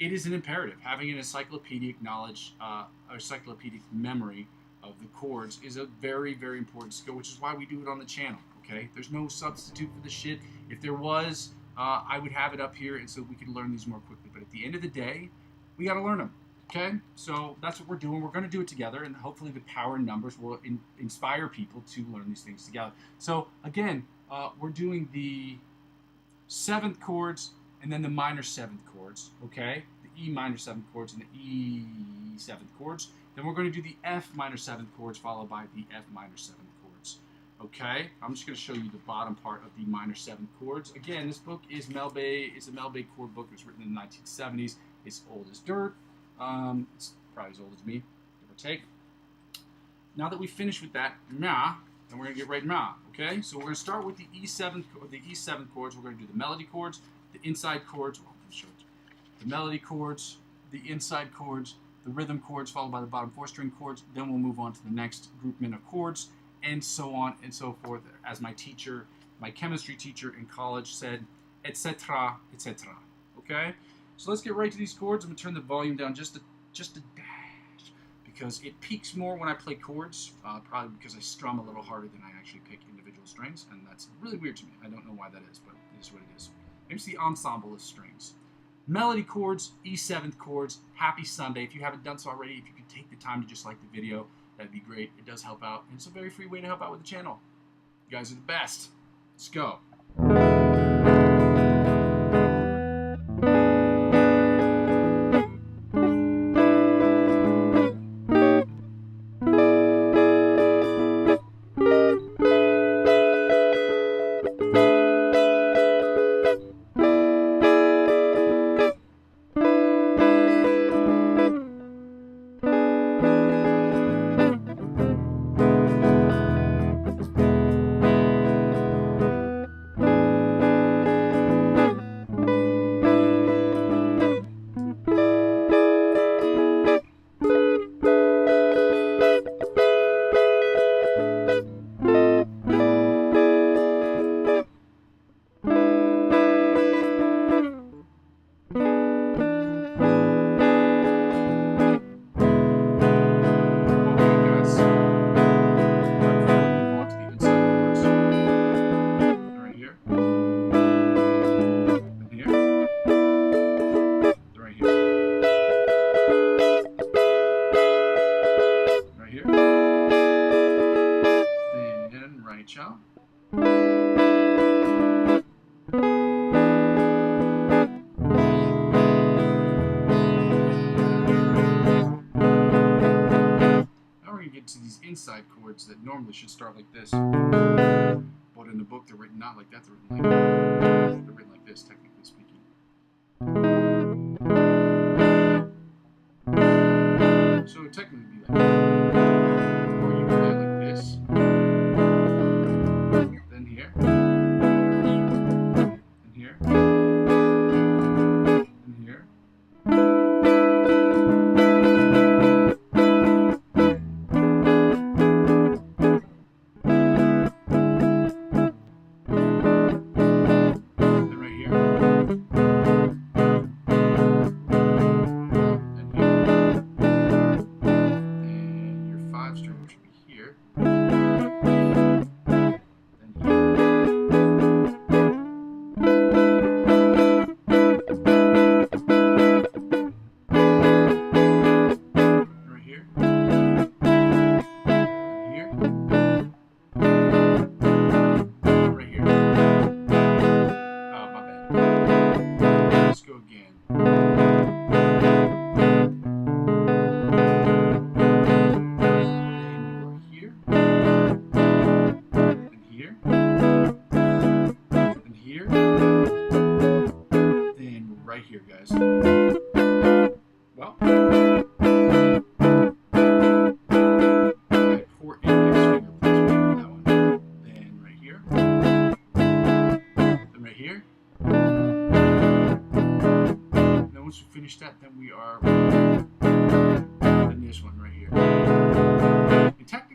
It is an imperative. Having an encyclopedic knowledge, or encyclopedic memory of the chords is a very, very important skill, which is why we do it on the channel, okay? There's no substitute for the shit. If there was, I would have it up here, and so we could learn these more quickly. But at the end of the day, we got to learn them, okay? So that's what we're doing. We're going to do it together, and hopefully the power in numbers will inspire people to learn these things together. So again, we're doing the 7th chords and then the minor 7th chords, okay? The E minor 7th chords and the E 7th chords. Then we're going to do the F minor 7th chords followed by the F minor 7th chords, okay? I'm just going to show you the bottom part of the minor 7th chords. Again, this book is It's a Mel Bay chord book. It was written in the 1970s. It's old as dirt. It's probably as old as me, give or take. Now that we finished with that ma, then we're going to get right to ma, okay? So we're going to start with the E7 chords. We're going to do the melody chords, the inside chords, well, I'm sure the melody chords, the inside chords, the rhythm chords, followed by the bottom 4-string chords. Then we'll move on to the next groupment of chords, and so on and so forth. As my teacher, my chemistry teacher in college said, etc., etc. Okay? So let's get right to these chords. I'm going to turn the volume down just a dash, because it peaks more when I play chords, probably because I strum a little harder than I actually pick individual strings, and that's really weird to me. I don't know why that is, but it is what it is. It's the ensemble of strings. Melody chords, E7th chords, happy Sunday. If you haven't done so already, if you could take the time to just like the video, that'd be great. It does help out, and it's a very free way to help out with the channel. You guys are the best. Let's go. To these inside chords that normally should start like this, but in the book they're written not like that. They're written like this, technically speaking. So it would technically be like that. Or you can play it like this, then here, and here, and here. Here.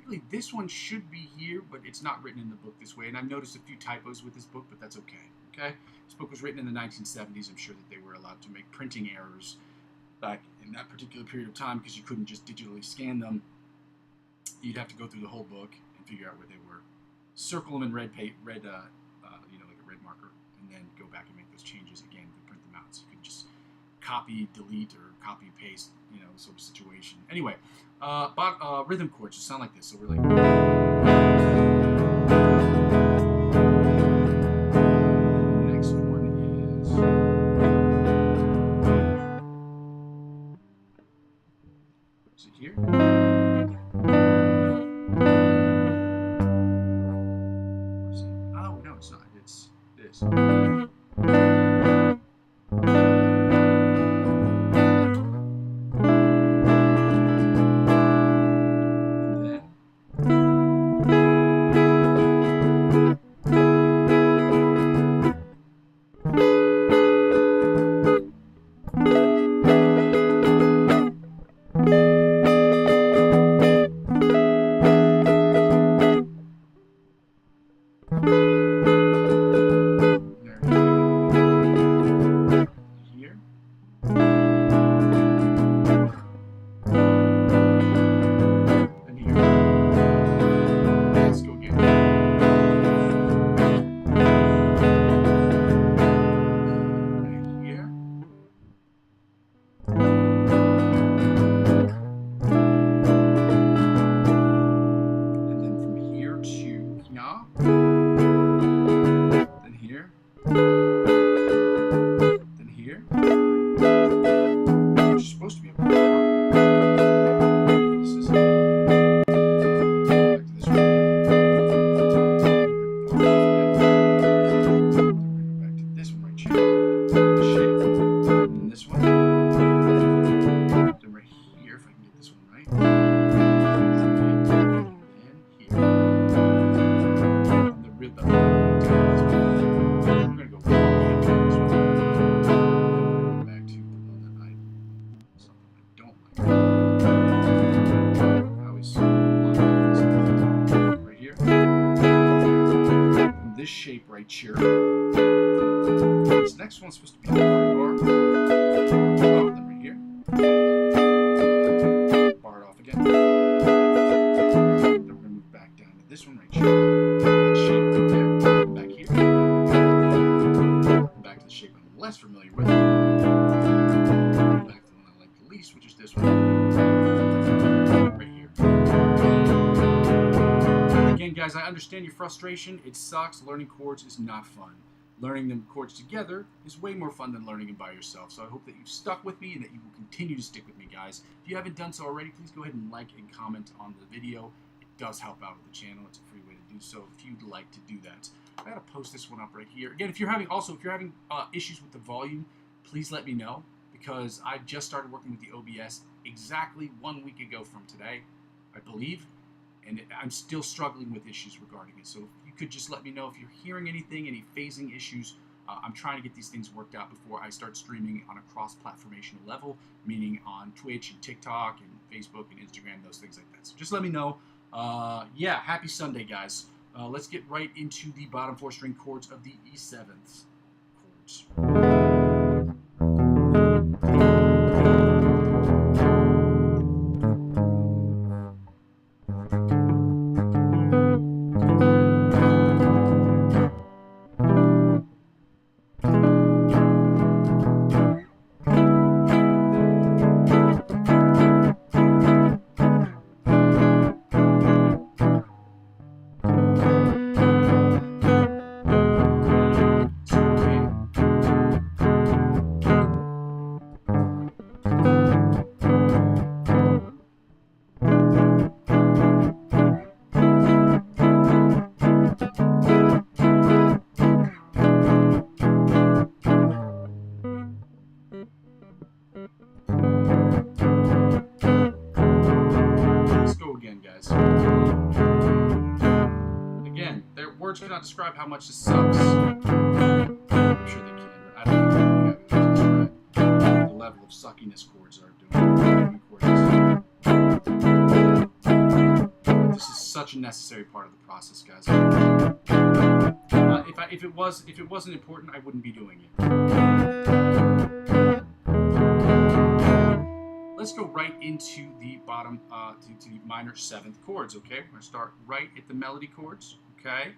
technically this one should be here, but it's not written in the book this way. And I've noticed a few typos with this book, but that's okay. Okay, this book was written in the 1970s. I'm sure that they were allowed to make printing errors back in that particular period of time because you couldn't just digitally scan them. You'd have to go through the whole book and figure out where they were, circle them in red, like a red marker, and then go back and make those changes again to print them out. So you could just copy, delete, or copy, paste, sort of situation. Anyway, rhythm chords just sound like this. So we're like. The next one is. Is it here? Oh no, it's not. It's this. Shape right here. This next one's supposed to be the bar. Oh, then right here. Bar it off again. Then we're going to move back down to this one right here. That shape right there. Back here. Back to the shape I'm less familiar with. Back to the one I like the least, which is this one. Right here. Again, guys, I understand your frustration. It sucks. Learning chords is not fun. Learning them chords together is way more fun than learning them by yourself. So I hope that you've stuck with me and that you will continue to stick with me, guys. If you haven't done so already, please go ahead and like and comment on the video. It does help out with the channel. It's a free way to do so if you'd like to do that. I gotta post this one up right here. Again, if you're having issues with the volume, please let me know, because I just started working with the OBS exactly 1 week ago from today, I believe. And I'm still struggling with issues regarding it. So if you could just let me know if you're hearing anything, any phasing issues. I'm trying to get these things worked out before I start streaming on a cross-platformational level, meaning on Twitch and TikTok and Facebook and Instagram, those things like that. So just let me know. Yeah, happy Sunday, guys. Let's get right into the bottom 4 string chords of the E7th chords. Words cannot describe how much this sucks. I'm sure they can, but I don't know how to describe the level of suckiness chords are doing. This is such a necessary part of the process, guys. If it wasn't important, I wouldn't be doing it. Let's go right into the bottom, to the minor 7th chords. Okay, we're gonna start right at the melody chords. Okay.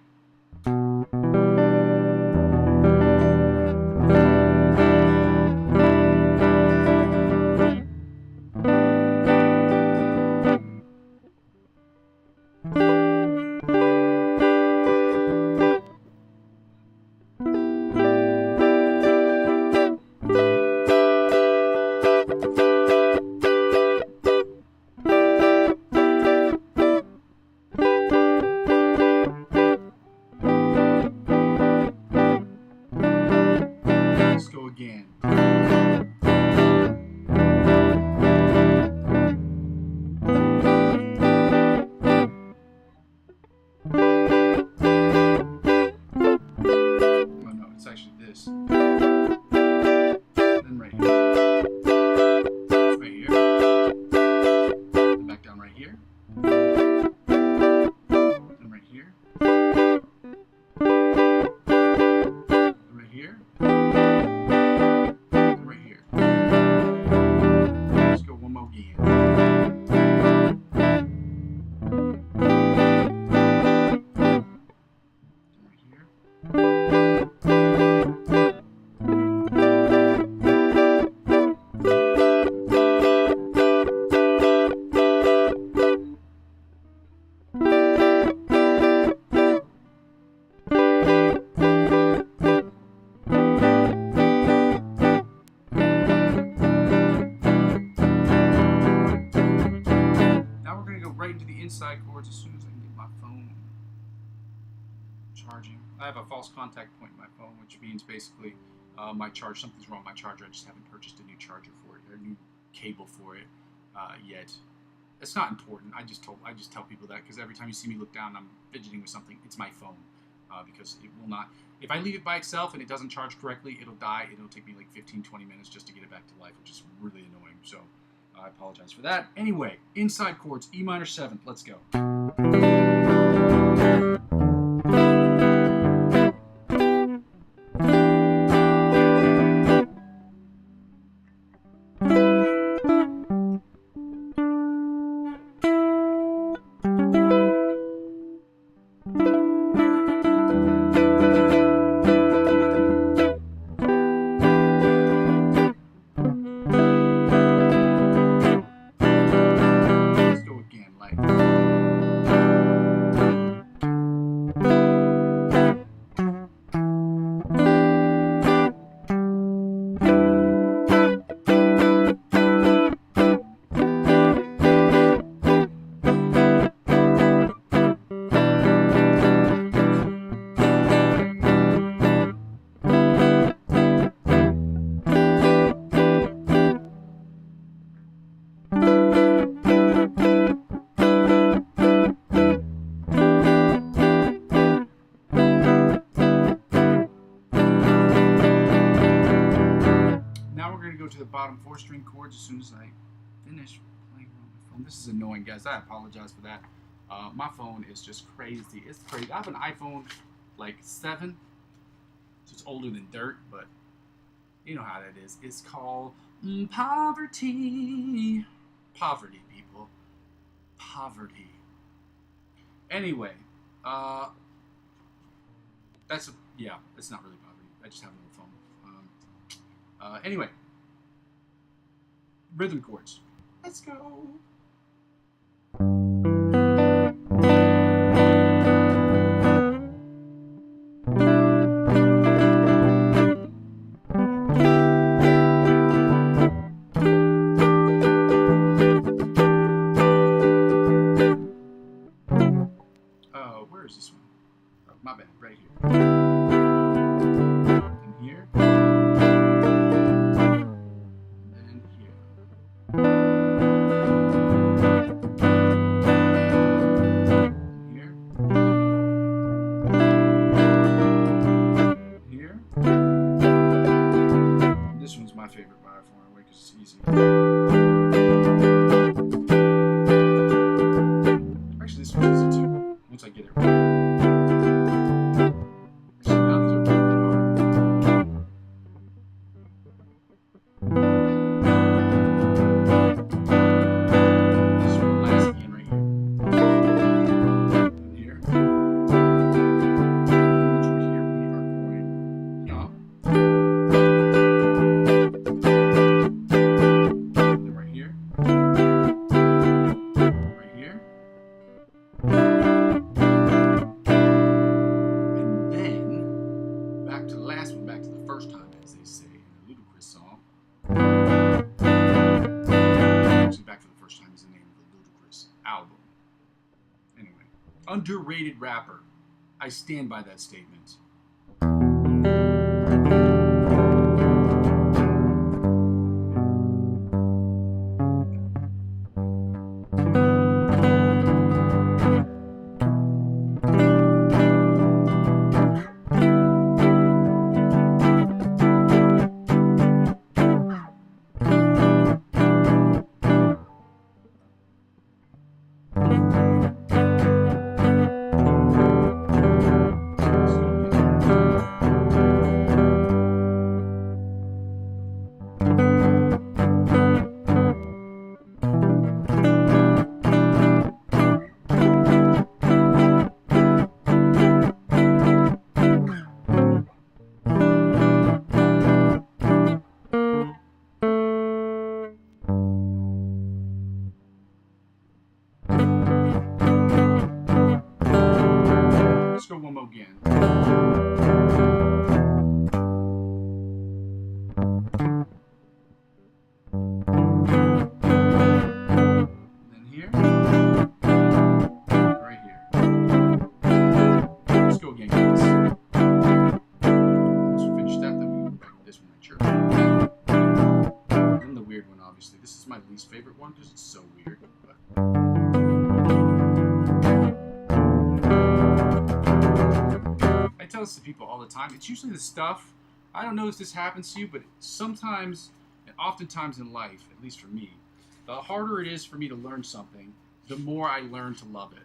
Again. Oh no, it's actually this. Then right here. Right here. Then back down right here. Then right here. Right here. Inside chords as soon as I can get my phone charging. I have a false contact point in my phone, which means basically something's wrong with my charger. I just haven't purchased a new charger for it, or a new cable for it yet. It's not important. I just tell people that because every time you see me look down, I'm fidgeting with something. It's my phone because it will not. If I leave it by itself and it doesn't charge correctly, it'll die. It'll take me like 15-20 minutes just to get it back to life, which is really annoying. So I apologize for that. Anyway, inside chords, E minor 7th. Let's go. To the bottom 4-string chords as soon as I finish playing on my phone. This is annoying, guys. I apologize for that. My phone is just crazy. It's crazy. I have an iPhone like 7, so it's older than dirt, but you know how that is. It's called poverty. Poverty, people. Poverty. Anyway, it's not really poverty. I just have an old phone. Anyway. Rhythm chords. Let's go. Where is this one? Oh, my bad. Right here. And here. Actually, this one's easy too. once I get it right. So now these are pretty hard. This one last again right here. And here. Once we're here, we are going up. And then right here. Right here. And then back to the last one, back to the first time, as they say in a Ludacris song. Actually, Back for the First Time is the name of the Ludacris album. Anyway, underrated rapper. I stand by that statement. Let's go one more again. Then here. Right here. Let's go again, guys. Once we finish that, then we go back to this one right here. And the weird one, obviously. This is my least favorite one because it's so weird. But I tell this to people all the time. It's usually the stuff, I don't know if this happens to you, but sometimes, and oftentimes in life, at least for me, the harder it is for me to learn something, the more I learn to love it.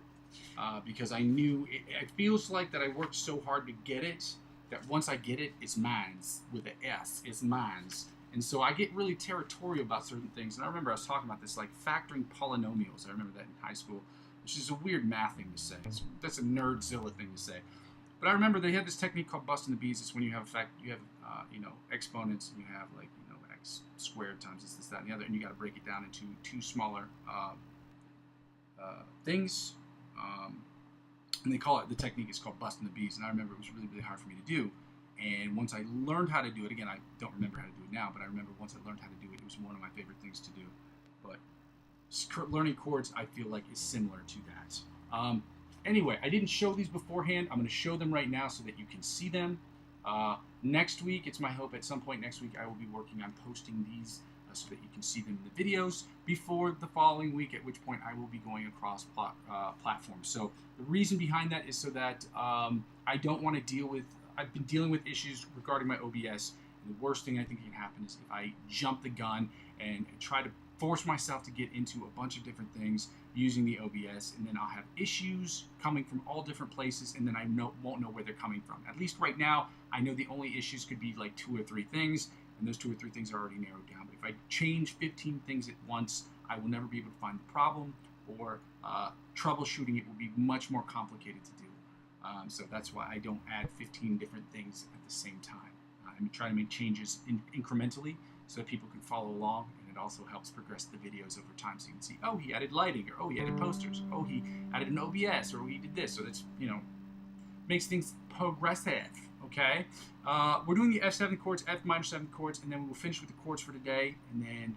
Because I knew, it feels like that I worked so hard to get it, that once I get it, it's mine's, with an S, it's mine's. And so I get really territorial about certain things. And I remember I was talking about this, like factoring polynomials. I remember that in high school, which is a weird math thing to say. That's a nerdzilla thing to say. But I remember they had this technique called busting the bees. It's when you have exponents, and you have like x squared times this, that, and the other, and you got to break it down into two smaller things. And they call it, the technique is called busting the bees. And I remember it was really, really hard for me to do. And once I learned how to do it, again, I don't remember how to do it now, but I remember once I learned how to do it, it was one of my favorite things to do. But learning chords, I feel like, is similar to that. Anyway, I didn't show these beforehand. I'm going to show them right now so that you can see them. Next week, it's my hope at some point next week, I will be working on posting these so that you can see them in the videos before the following week, at which point I will be going across platforms. So the reason behind that is so that I don't want to deal with, I've been dealing with issues regarding my OBS. And the worst thing I think can happen is if I jump the gun and try to force myself to get into a bunch of different things using the OBS, and then I'll have issues coming from all different places, and then I won't know where they're coming from. At least right now, I know the only issues could be like 2 or 3 things, and those 2 or 3 things are already narrowed down. But if I change 15 things at once, I will never be able to find the problem, or troubleshooting it will be much more complicated to do. So that's why I don't add 15 different things at the same time. I'm trying to make changes incrementally so that people can follow along, and it also helps progress the videos over time so you can see, oh, he added lighting, or oh, he added posters, or oh, he added an OBS, or he did this. So that's, makes things progressive, okay? We're doing the F7 chords, F minor 7 chords, and then we will finish with the chords for today, and then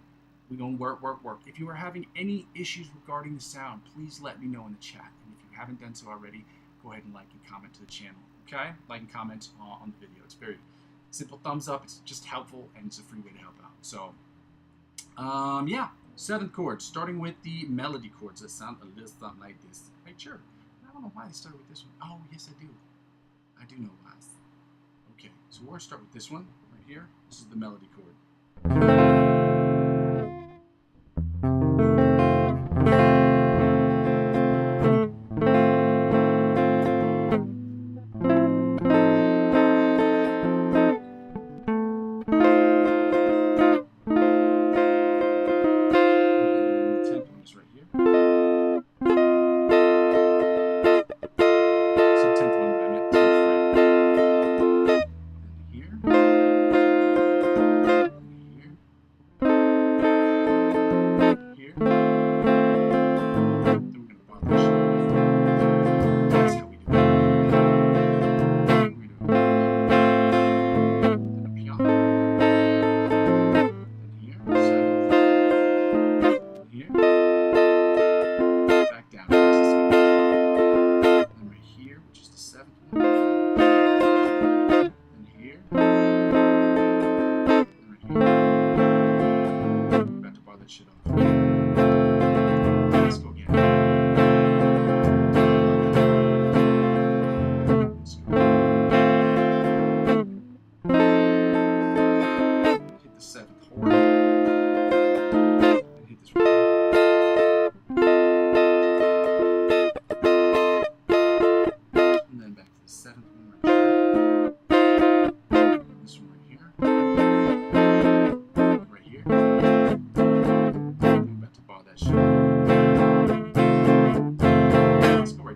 we're going to work. If you are having any issues regarding the sound, please let me know in the chat. And if you haven't done so already, go ahead and like and comment to the channel, okay? Like and comment on the video. It's very simple thumbs up. It's just helpful, and it's a free way to help out. So, yeah, 7 chords, starting with the melody chords that sound a little something like this. Right, sure. I don't know why they started with this one. Oh, yes, I do. I do know why. Okay, so we're going to start with this one right here. This is the melody chord.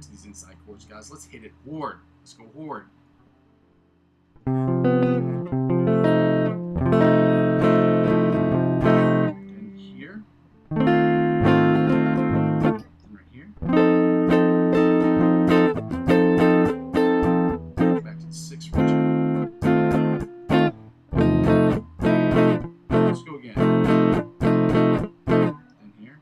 to these inside chords, guys. Let's hit it hard. Let's go hard. And here. And right here. Back to the 6th fret. Let's go again. And here.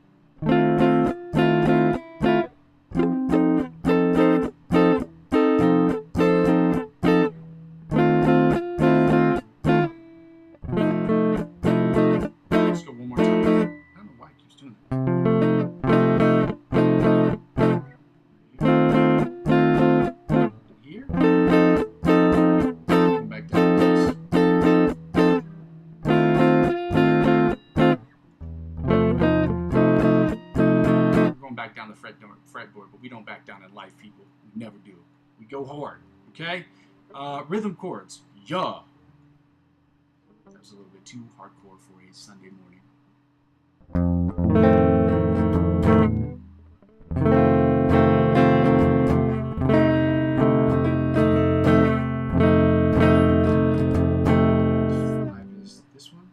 Let's go one more time. I don't know why it keeps doing that. Here. Come back down to this. We're going back down the fretboard, but we don't back down in life, people. We never do. We go hard, okay? Rhythm chords. Yeah. That was a little bit too hardcore for a Sunday morning. Five is this one.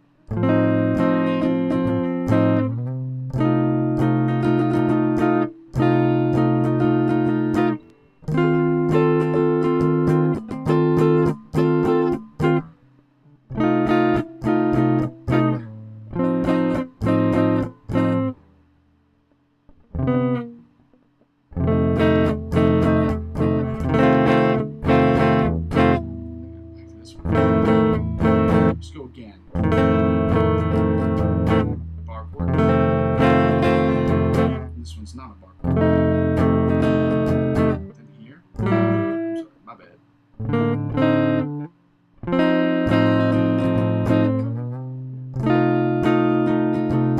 Let's go again. Bar chord. This one's not a bar chord. Then here. I'm sorry, my bad.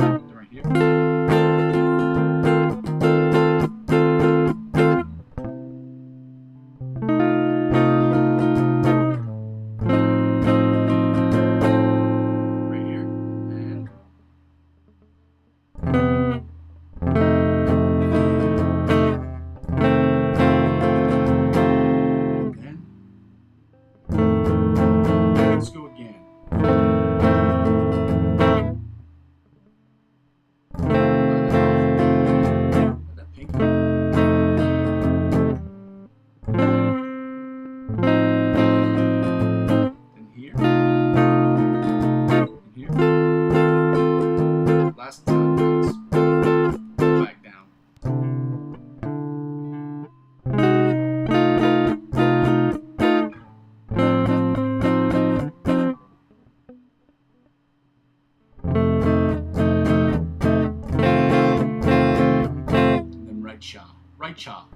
Then right here. Let's go again. That pink. And here. And here. Last time, guys. Back down. Right cha.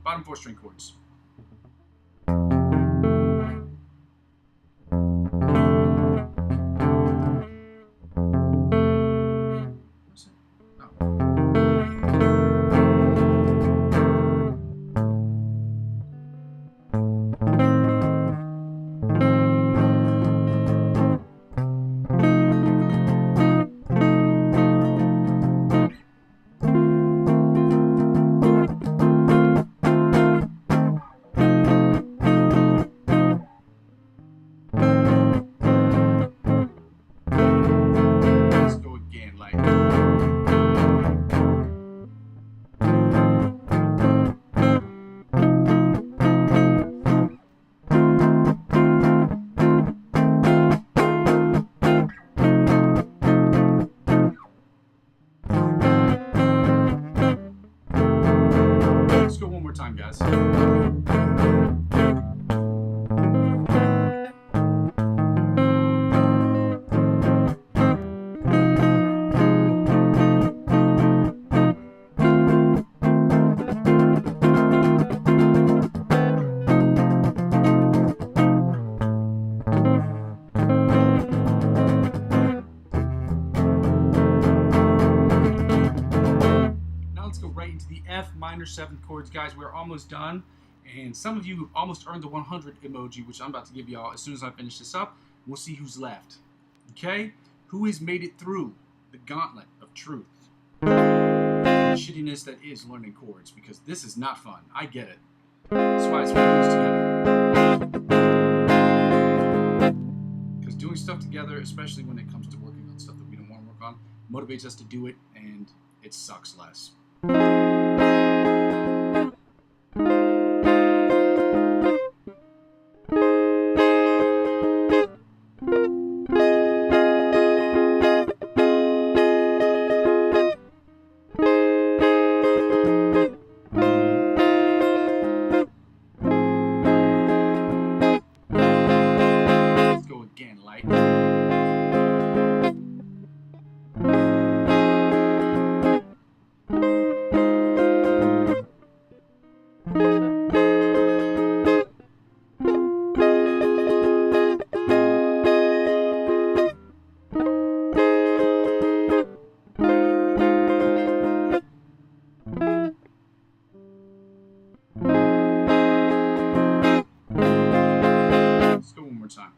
Bottom 4 string chords. Time, guys. F minor 7th chords, guys. We're almost done, and some of you almost earned the 100 emoji, which I'm about to give y'all as soon as I finish this up. We'll see who's left. Okay? Who has made it through the gauntlet of truth? The shittiness that is learning chords, because this is not fun. I get it. That's why it's putting things together. Because doing stuff together, especially when it comes to working on stuff that we don't want to work on, motivates us to do it, and it sucks less. Time.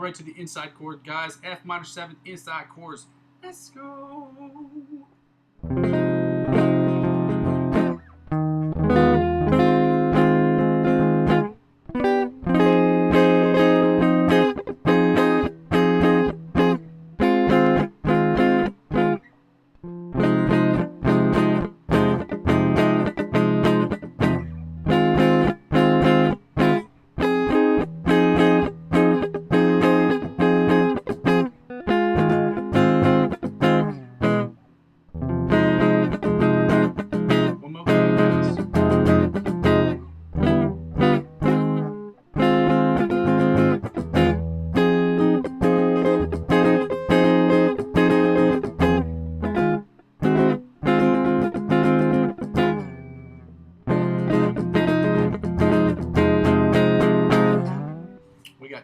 Right to the inside chord, guys. F minor 7 inside chords. Let's go.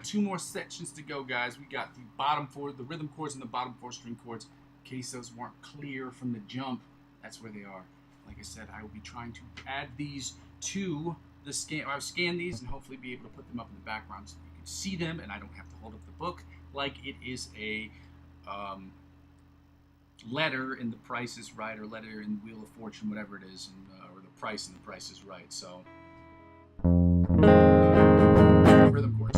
Two more sections to go, guys. We got the bottom four, the rhythm chords and the bottom four string chords. In case those weren't clear from the jump, that's where they are. Like I said, I will be trying to add these to the scan. I'll scan these and hopefully be able to put them up in the background so you can see them and I don't have to hold up the book like it is a letter in The Price is Right or letter in Wheel of Fortune, whatever it is, and, or The Price in The Price is Right. So, rhythm chords.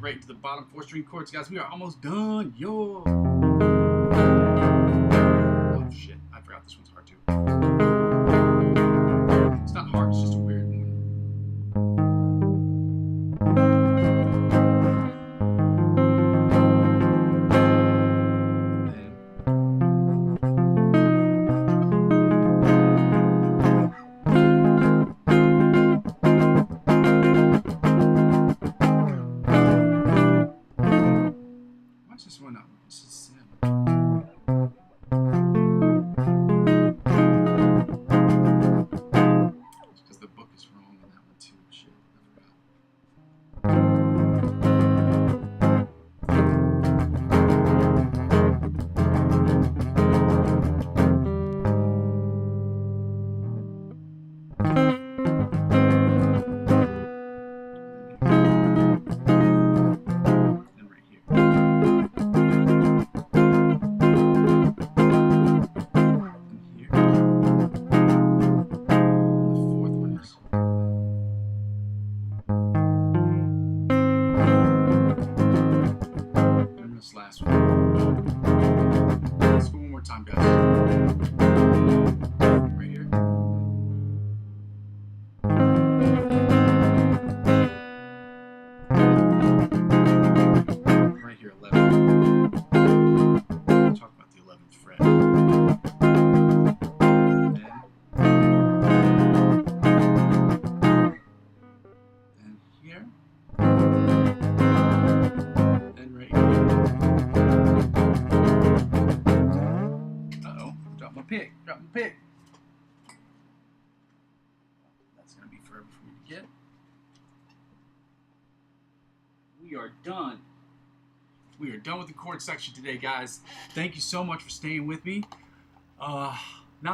Right into the bottom four string chords, guys. We are almost done. Yo. Oh shit, I forgot this one's hard too. It's not hard, it's just a weird one. more time, guys. Right here. Right here, 11. Talk about the 11th fret. Then here. Then right here. Uh-oh, drop my pick. That's going to be forever for me to get. We are done. We are done with the chord section today, guys. Thank you so much for staying with me. Not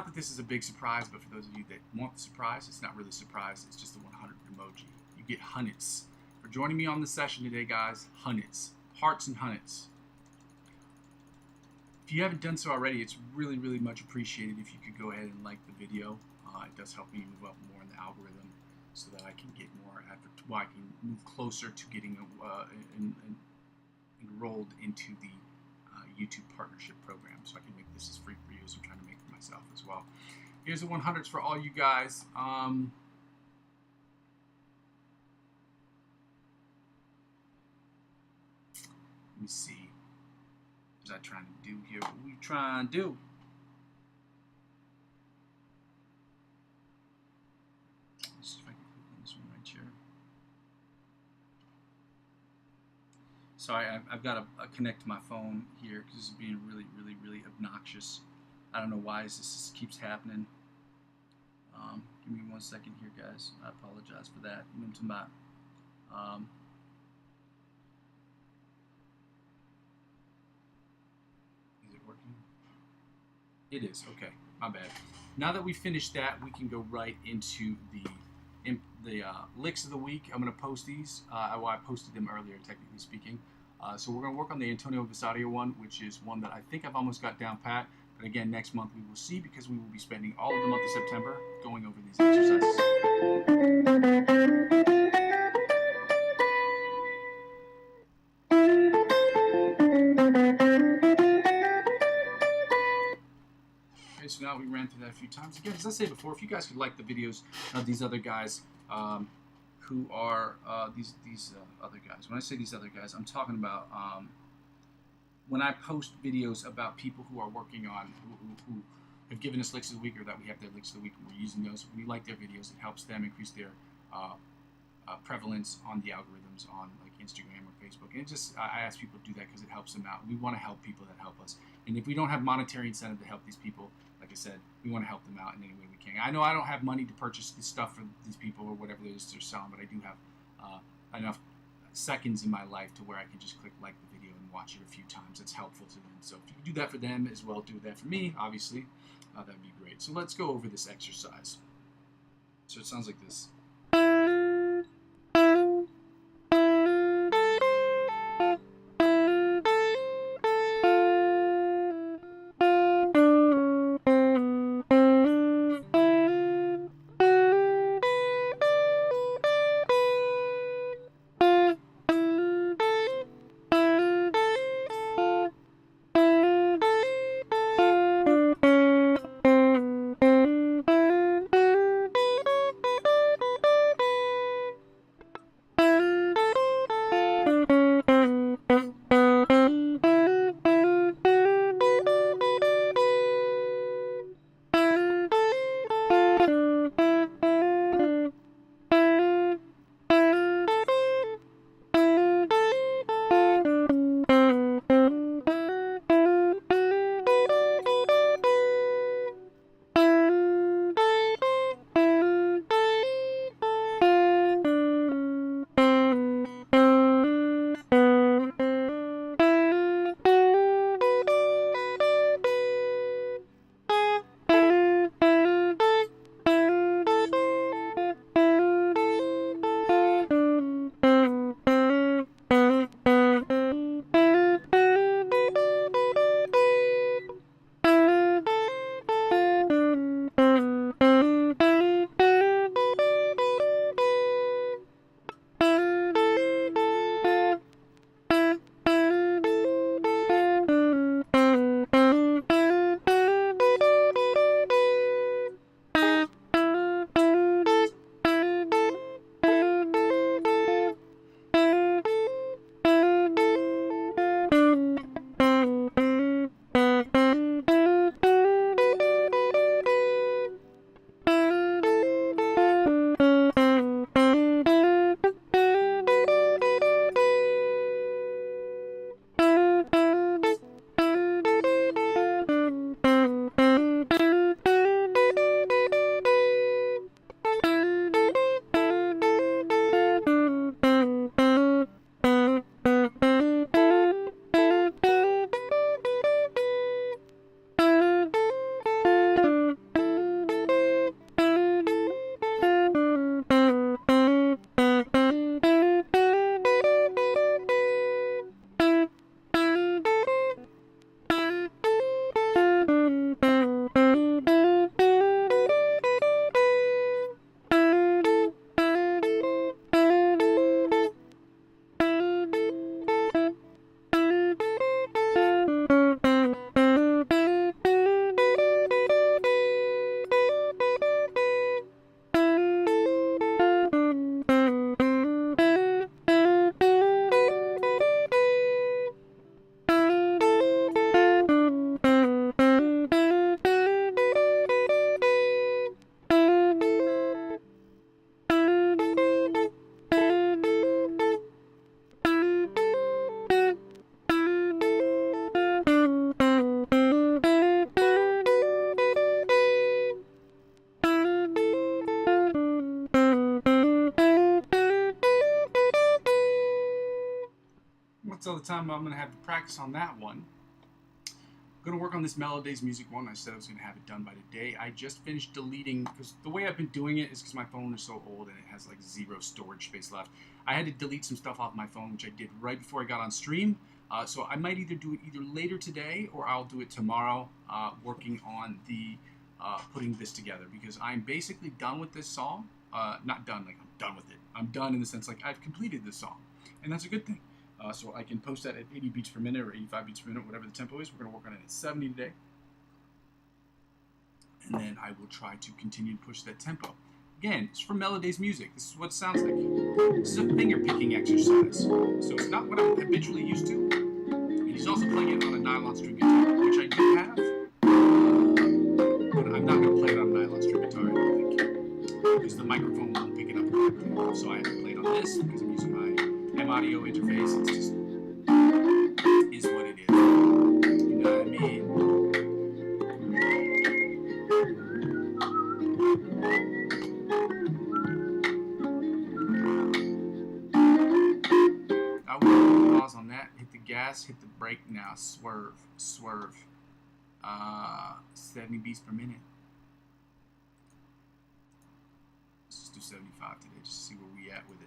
that this is a big surprise, but for those of you that want the surprise, it's not really a surprise. It's just a 100 emoji. You get hundreds. For joining me on the session today, guys, hundreds. Hearts and hundreds. If you haven't done so already, it's really, really much appreciated if you could go ahead and like the video. It does help me move up more in the algorithm so that I can get more I can move closer to getting enrolled into the YouTube partnership program, so I can make this as free for you as I'm trying to make for myself as well. Here's the 100s for all you guys. Let me see. What was I trying to do here? What are we trying to do? Let's see if I can click on this one right here. Sorry, I've got to connect to my phone here because this is being really, really, really obnoxious. I don't know why this keeps happening. Give me 1 second here, guys. I apologize for that. Is it working? It is. Okay, my bad. Now that we finished that, we can go right into the licks of the week. I'm going to post these. Well, I posted them earlier, technically speaking. So we're going to work on the Antonio Visadio one, which is one that I think I've almost got down pat. But again, next month we will see, because we will be spending all of the month of September going over these exercises. Okay, so now we ran through that a few times. Again, as I said before, if you guys could like the videos of these other guys, who are these other guys. When I say these other guys, I'm talking about when I post videos about people who are working on, who have given us licks of the week, or that we have their licks of the week and we're using those. When you like their videos, it helps them increase their prevalence on the algorithms on like Instagram or Facebook. And it just, I ask people to do that because it helps them out. We want to help people that help us. And if we don't have monetary incentive to help these people, like I said, we want to help them out in any way we can. I know I don't have money to purchase this stuff for these people or whatever it is they're selling, but I do have enough seconds in my life to where I can just click like the video and watch it a few times. That's helpful to them. So if you do that for them as well, do that for me, obviously. That would be great. So let's go over this exercise. So it sounds like this. all the time I'm going to have to practice on that one. I'm going to work on this Melodies Music one. I said I was going to have it done by today. I just finished deleting, because the way I've been doing it is because my phone is so old and it has like 0 storage space left. I had to delete some stuff off my phone, which I did right before I got on stream. So I might either do it either later today or I'll do it tomorrow, working on the putting this together, because I'm basically done with this song. Not done, like I'm done with it. I'm done in the sense like I've completed this song, and that's a good thing. So I can post that at 80 beats per minute or 85 beats per minute, whatever the tempo is. We're going to work on it at 70 today. And then I will try to continue to push that tempo. Again, it's from Melodies Music. This is what it sounds like. This is a finger picking exercise. So it's not what I'm habitually used to. And he's also playing it on a nylon string guitar, which I do have. But I'm not going to play it on a nylon string guitar, I don't think. Because the microphone won't pick it up correctly. So I have to play it on this because I'm using my M-Audio interface. It's just is what it is. You know what I mean? I will pause on that, hit the gas, hit the brake now, swerve. 70 beats per minute. Let's just do 75 today, just to see where we at with it.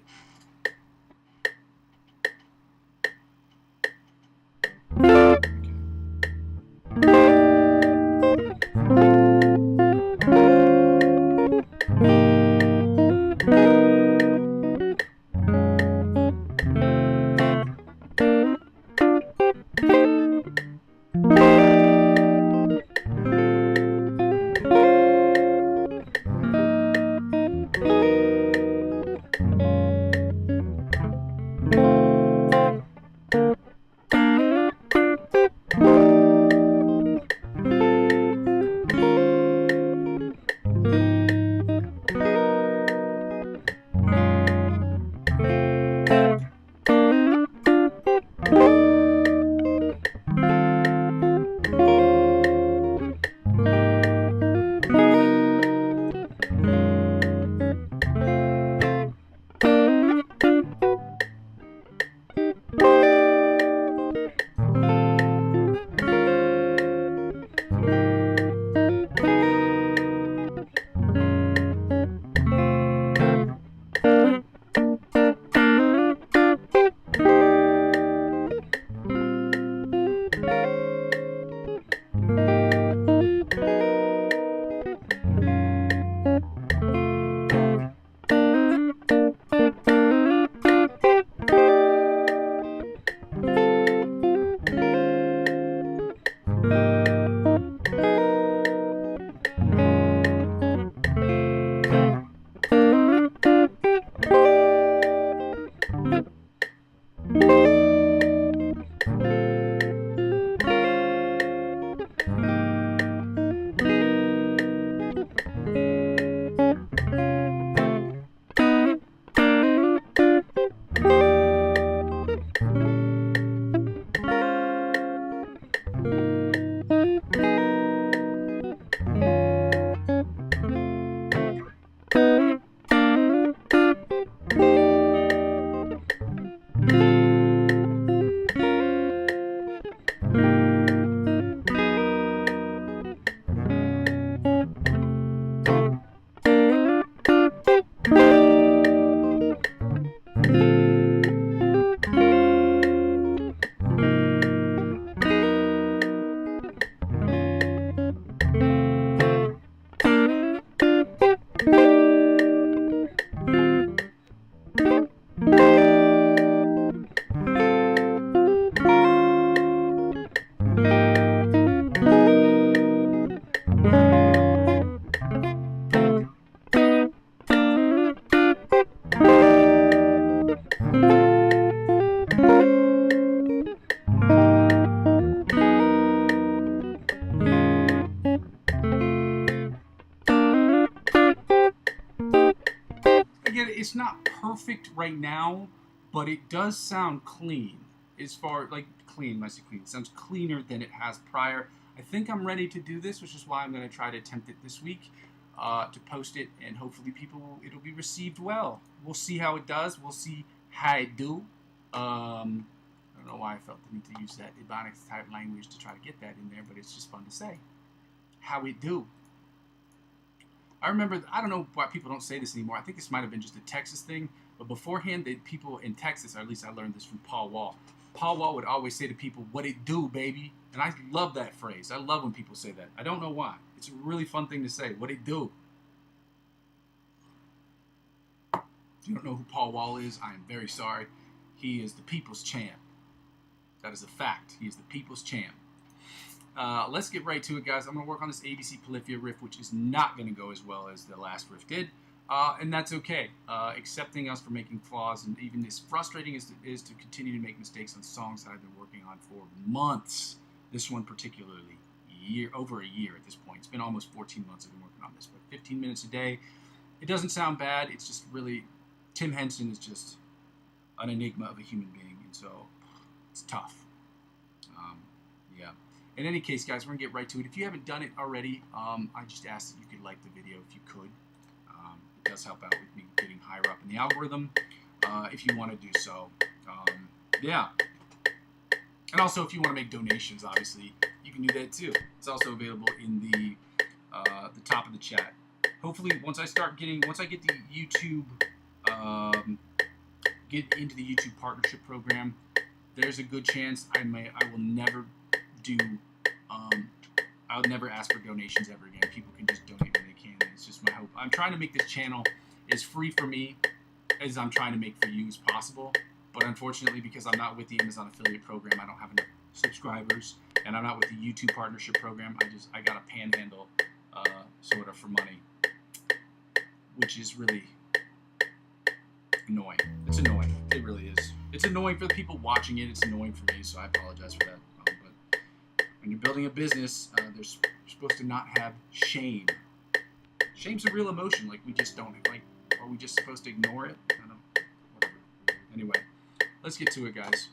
It's not perfect right now, but it does sound clean. As far like clean, I say clean. It sounds cleaner than it has prior. I think I'm ready to do this, which is why I'm going to try to attempt it this week to post it, and hopefully it'll be received well. We'll see how it does. We'll see how it do. I don't know why I felt the need to use that Ebonics type language to try to get that in there, but it's just fun to say. How it do. I remember, I don't know why people don't say this anymore. I think this might have been just a Texas thing, but beforehand, the people in Texas, or at least I learned this from Paul Wall. Paul Wall would always say to people, "What it do, baby?" And I love that phrase. I love when people say that. I don't know why. It's a really fun thing to say. What it do? If you don't know who Paul Wall is, I am very sorry. He is the people's champ. That is a fact. He is the people's champ. Let's get right to it, guys. I'm going to work on this ABC Polyphia riff, which is not going to go as well as the last riff did. And that's okay. Accepting us for making flaws, and even as frustrating as it is to continue to make mistakes on songs that I've been working on for months. This one particularly, over a year at this point. It's been almost 14 months I've been working on this, but 15 minutes a day. It doesn't sound bad. It's just really, Tim Henson is just an enigma of a human being, and so it's tough. Yeah. In any case, guys, we're going to get right to it. If you haven't done it already, I just ask that you could like the video if you could. It does help out with me getting higher up in the algorithm if you want to do so. Yeah. And also, if you want to make donations, obviously, you can do that too. It's also available in the top of the chat. Hopefully, once I get the YouTube, get into the YouTube partnership program, there's a good chance I will never do. I'll never ask for donations ever again. People can just donate when they can. It's just my hope. I'm trying to make this channel as free for me as I'm trying to make for you as possible. But unfortunately, because I'm not with the Amazon affiliate program, I don't have enough subscribers, and I'm not with the YouTube partnership program. I got a panhandle sort of for money, which is really annoying. It's annoying. It really is. It's annoying for the people watching it. It's annoying for me, so I apologize for that. But when you're building a business, you're supposed to not have shame. Shame's a real emotion. Like, we just don't, like, are we just supposed to ignore it? I don't know. Whatever. Anyway, let's get to it, guys.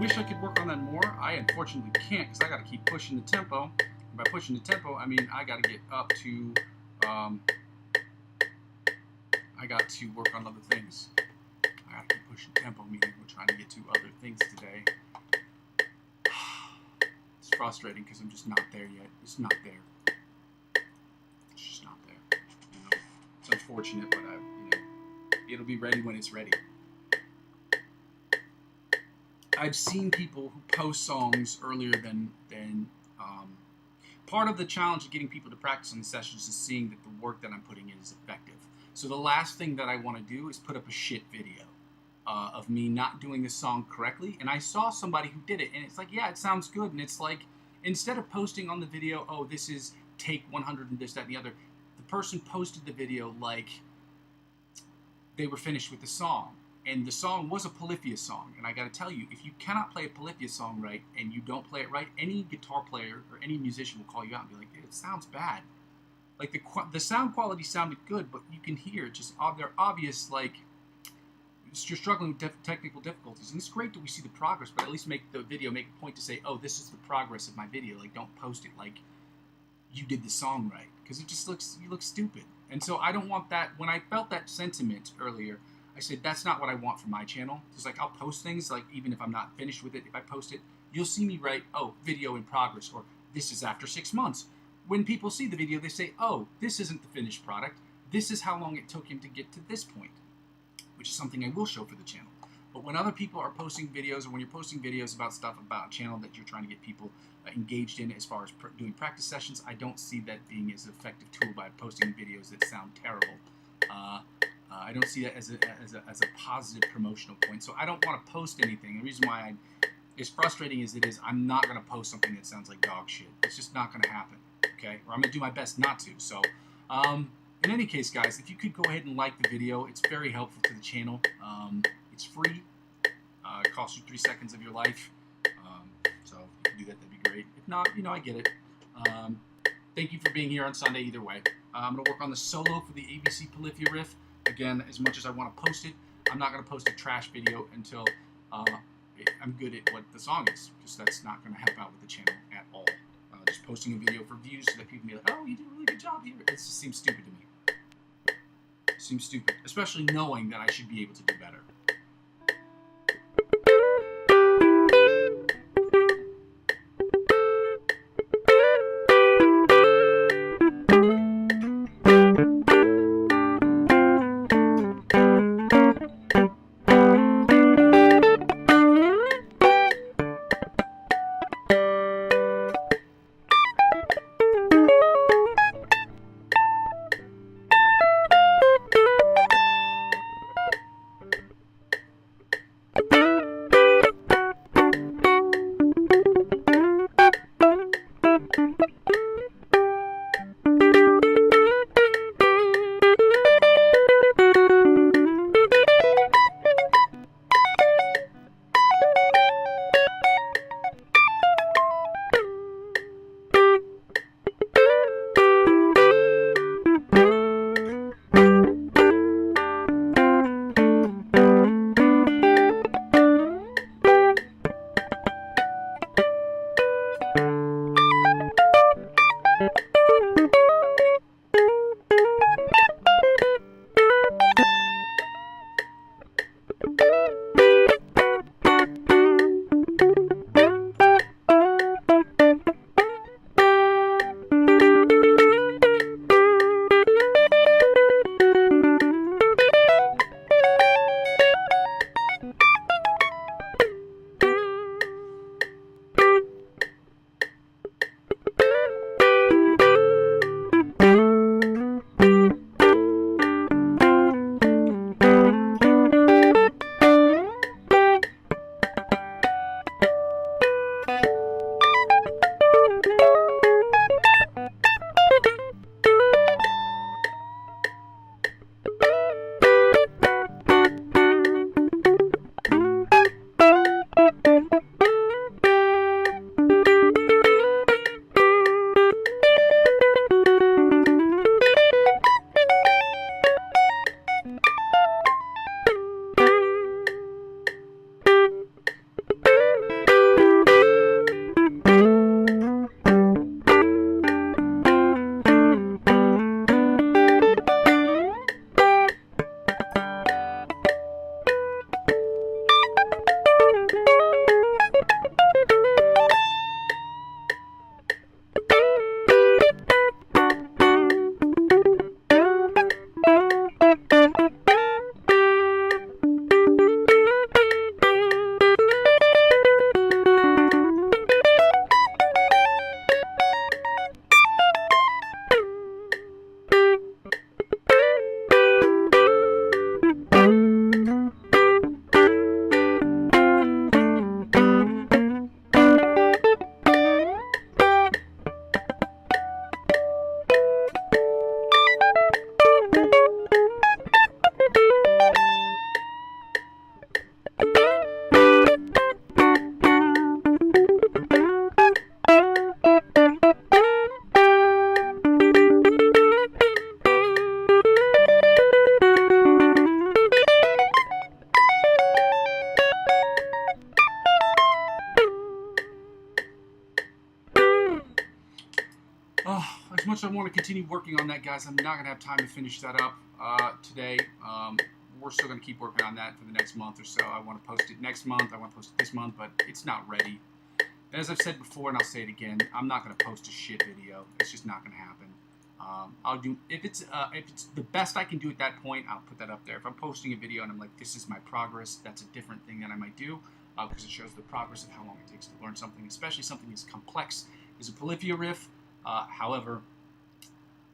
wish I could work on that more. I unfortunately can't because I got to keep pushing the tempo. And by pushing the tempo, I mean I got to get up to, I got to work on other things. I got to keep pushing tempo, meaning we're trying to get to other things today. It's frustrating because I'm just not there yet. It's not there. It's just not there. You know, it's unfortunate, but it'll be ready when it's ready. I've seen people who post songs earlier than part of the challenge of getting people to practice on the sessions is seeing that the work that I'm putting in is effective. So the last thing that I want to do is put up a shit video of me not doing the song correctly. And I saw somebody who did it, and it's like, yeah, it sounds good. And it's like, instead of posting on the video, oh, this is take 100 and this, that, and the other, the person posted the video like they were finished with the song. And the song was a Polyphia song. And I got to tell you, if you cannot play a Polyphia song right and you don't play it right, any guitar player or any musician will call you out and be like, it sounds bad. Like the sound quality sounded good, but you can hear just they're obvious, like you're struggling with technical difficulties. And it's great that we see the progress, but at least make the video make a point to say, oh, this is the progress of my video. Like, don't post it like you did the song right, because it just you look stupid. And so I don't want that. When I felt that sentiment earlier, I said, that's not what I want for my channel. It's like, I'll post things, like, even if I'm not finished with it, if I post it, you'll see me write, oh, video in progress, or this is after 6 months. When people see the video, they say, oh, this isn't the finished product. This is how long it took him to get to this point, which is something I will show for the channel. But when other people are posting videos, or when you're posting videos about stuff about a channel that you're trying to get people engaged in as far as doing practice sessions, I don't see that being as an effective tool by posting videos that sound terrible. I don't see that as a positive promotional point. So I don't want to post anything. The reason why as frustrating as it is, I'm not going to post something that sounds like dog shit. It's just not going to happen, okay? Or I'm going to do my best not to. So in any case, guys, if you could go ahead and like the video, it's very helpful to the channel. It's free. It costs you 3 seconds of your life. So if you can do that, that'd be great. If not, I get it. Thank you for being here on Sunday either way. I'm going to work on the solo for the ABC Polyphia riff. Again, as much as I want to post it, I'm not going to post a trash video until I'm good at what the song is, because that's not going to help out with the channel at all. Just posting a video for views so that people can be like, oh, you did a really good job here. It just seems stupid to me. It seems stupid, especially knowing that I should be able to do better. As much as I want to continue working on that, guys, I'm not going to have time to finish that up today. We're still going to keep working on that for the next month or so. I want to post it next month. I want to post it this month, but it's not ready. And as I've said before, and I'll say it again, I'm not going to post a shit video. It's just not going to happen. I'll do if it's the best I can do at that point, I'll put that up there. If I'm posting a video and I'm like, this is my progress, that's a different thing that I might do because it shows the progress of how long it takes to learn something, especially something as complex as a polyphia riff. However,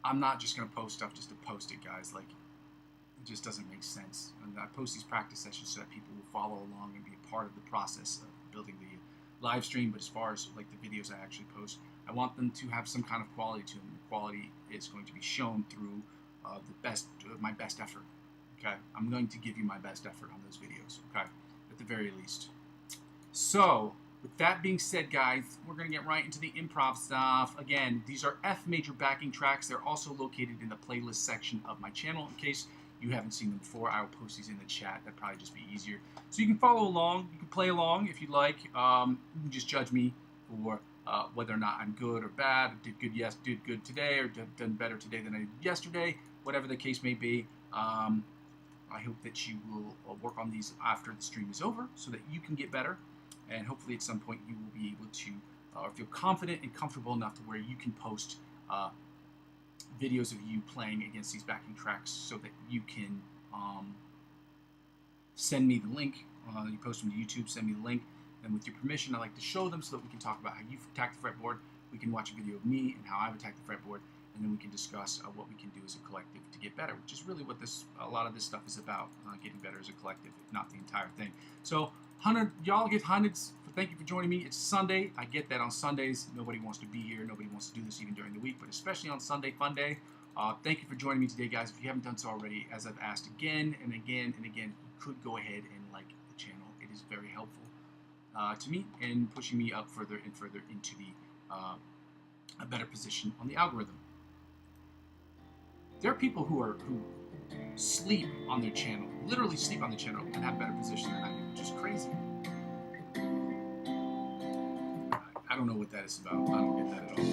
I'm not just going to post stuff just to post it, guys. Like, it just doesn't make sense. And I post these practice sessions so that people will follow along and be a part of the process of building the live stream. But as far as like the videos I actually post, I want them to have some kind of quality to them. The quality is going to be shown through my best effort. Okay, I'm going to give you my best effort on those videos. Okay, at the very least. So, with that being said, guys, we're going to get right into the improv stuff. Again, these are F major backing tracks. They're also located in the playlist section of my channel. In case you haven't seen them before, I will post these in the chat. That'd probably just be easier. So you can follow along. You can play along if you'd like. You can just judge me for whether or not I'm good or bad. Did good today, or done better today than I did yesterday. Whatever the case may be. I hope that you will work on these after the stream is over so that you can get better. And hopefully at some point you will be able to feel confident and comfortable enough to where you can post videos of you playing against these backing tracks so that you can send me the link. You post them to YouTube, send me the link. And with your permission, I like to show them so that we can talk about how you've attacked the fretboard. We can watch a video of me and how I've attacked the fretboard. And then we can discuss what we can do as a collective to get better, which is really what a lot of this stuff is about, getting better as a collective, if not the entire thing. So, y'all get hundreds. Thank you for joining me. It's Sunday. I get that on Sundays, nobody wants to be here. Nobody wants to do this even during the week, but especially on Sunday, fun day. Thank you for joining me today, guys. If you haven't done so already, as I've asked again and again and again, you could go ahead and like the channel. It is very helpful to me and pushing me up further and further into a better position on the algorithm. There are people who sleep on their channel, literally sleep on the channel, and have better position than I do, which is crazy. I don't know what that is about. I don't get that at all.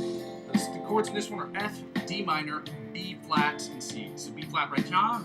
The chords for this one are F, D minor, B flat, and C. So B flat right here.